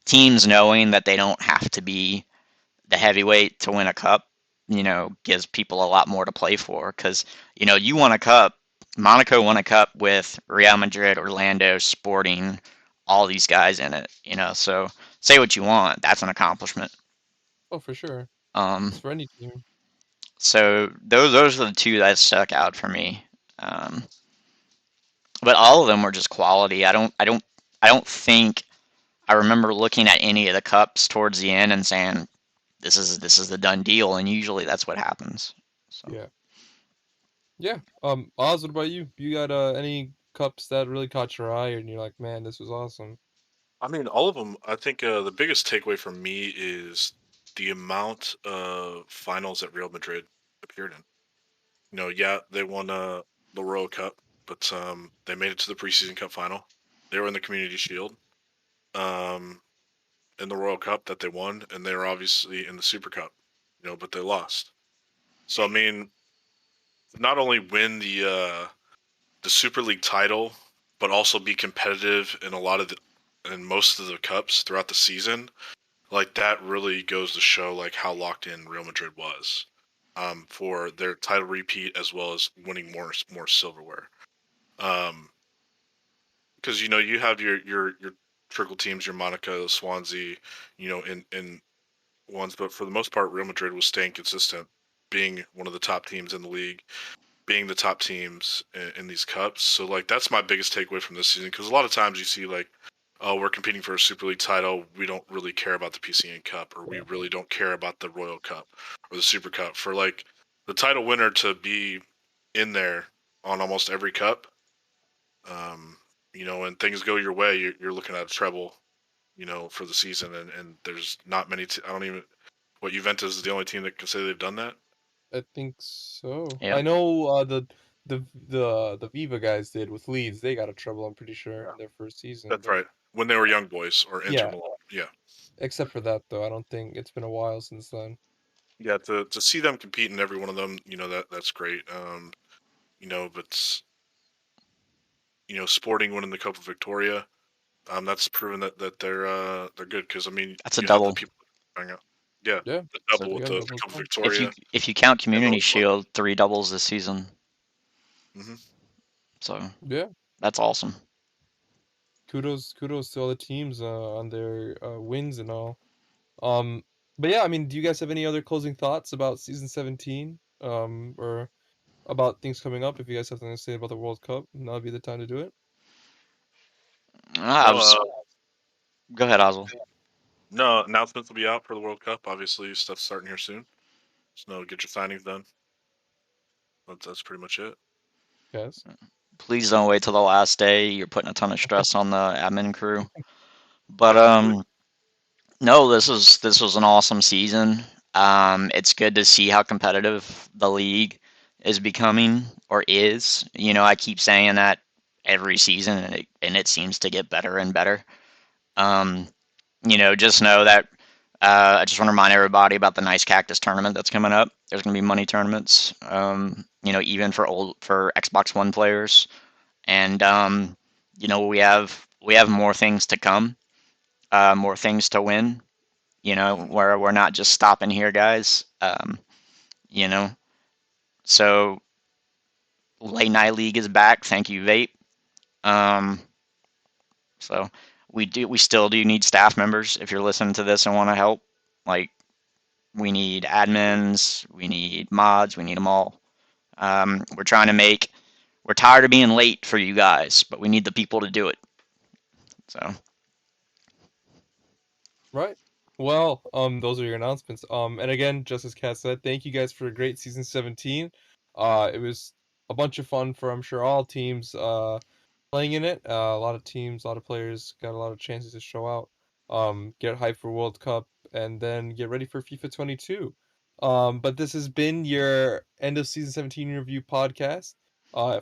Teams knowing that they don't have to be the heavyweight to win a cup, gives people a lot more to play for. Because, you won a cup. Monaco won a cup with Real Madrid, Orlando, Sporting, all these guys in it, So say what you want, that's an accomplishment. Oh, for sure. It's for any team. So those are the two that stuck out for me. But all of them were just quality. I don't think I remember looking at any of the cups towards the end and saying this is the done deal, and usually that's what happens. So. Yeah. Oz, what about you? You got any cups that really caught your eye, and you're like, man, this was awesome? I mean, all of them. I think the biggest takeaway for me is the amount of finals that Real Madrid appeared in. Yeah, they won the Royal Cup, but they made it to the preseason cup final. They were in the Community Shield, in the Royal Cup that they won, and they were obviously in the Super Cup, but they lost. So I mean, not only win the Super League title, but also be competitive in in most of the cups throughout the season. Like, that really goes to show like how locked in Real Madrid was, for their title repeat as well as winning more silverware. Because you have your trickle teams, your Monaco, Swansea, in ones, but for the most part, Real Madrid was staying consistent, being one of the top teams in the league, being the top teams in these cups. So like, that's my biggest takeaway from this season, because a lot of times you see like, oh, we're competing for a Super League title, we don't really care about the PCN Cup, or we really don't care about the Royal Cup or the Super Cup. For like the title winner to be in there on almost every cup, and things go your way, you're looking at a treble, for the season, and there's not many. I don't even. What, Juventus is the only team that can say they've done that? I think so. Yeah. I know the Viva guys did with Leeds. They got a treble, I'm pretty sure, in their first season. That's right. When they were young boys or Inter Milan. Yeah. Except for that, though, I don't think it's been a while since then. Yeah, to see them compete in every one of them, that's great. But Sporting winning the Copa Victoria, that's proven that they're good, because I mean, That's a you double. have the people hang out. Yeah, Yeah. the double with the Copa Victoria. If you count Community Shield, 3 doubles this season. Mm-hmm. So yeah, that's awesome. Kudos to all the teams on their wins and all. But yeah, I mean, do you guys have any other closing thoughts about season 17? Or about things coming up? If you guys have something to say about the World Cup, now would be the time to do it. Go ahead, Oswald. No, announcements will be out for the World Cup. Obviously, stuff's starting here soon. So get your signings done. That's pretty much it. Yes. Please don't wait till the last day. You're putting a ton of stress on the admin crew. But no, this was an awesome season. It's good to see how competitive the league is becoming, or is. I keep saying that every season, and it seems to get better and better. Just know that I just want to remind everybody about the Nice Cactus tournament that's coming up. There's going to be money tournaments, even for Xbox One players. and we have more things to come, more things to win. Where we're not just stopping here, guys. You know, so late night league is back. Thank you, Vape. Um, so we still do need staff members. If you're listening to this and want to help, like we need admins, we need mods, we need them all. We're trying to make. We're tired of being late for you guys, but we need the people to do it. So Right. Well, those are your announcements. And again, just as Kat said, thank you guys for a great season 17. It was a bunch of fun for, I'm sure, all teams playing in it. A lot of teams, a lot of players got a lot of chances to show out. Get hyped for World Cup, and then get ready for FIFA 22. But this has been your end of season 17 review podcast.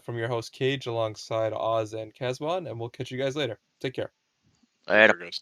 From your host Cage alongside Oz and Kazwan, and we'll catch you guys later. Take care. later. Guys.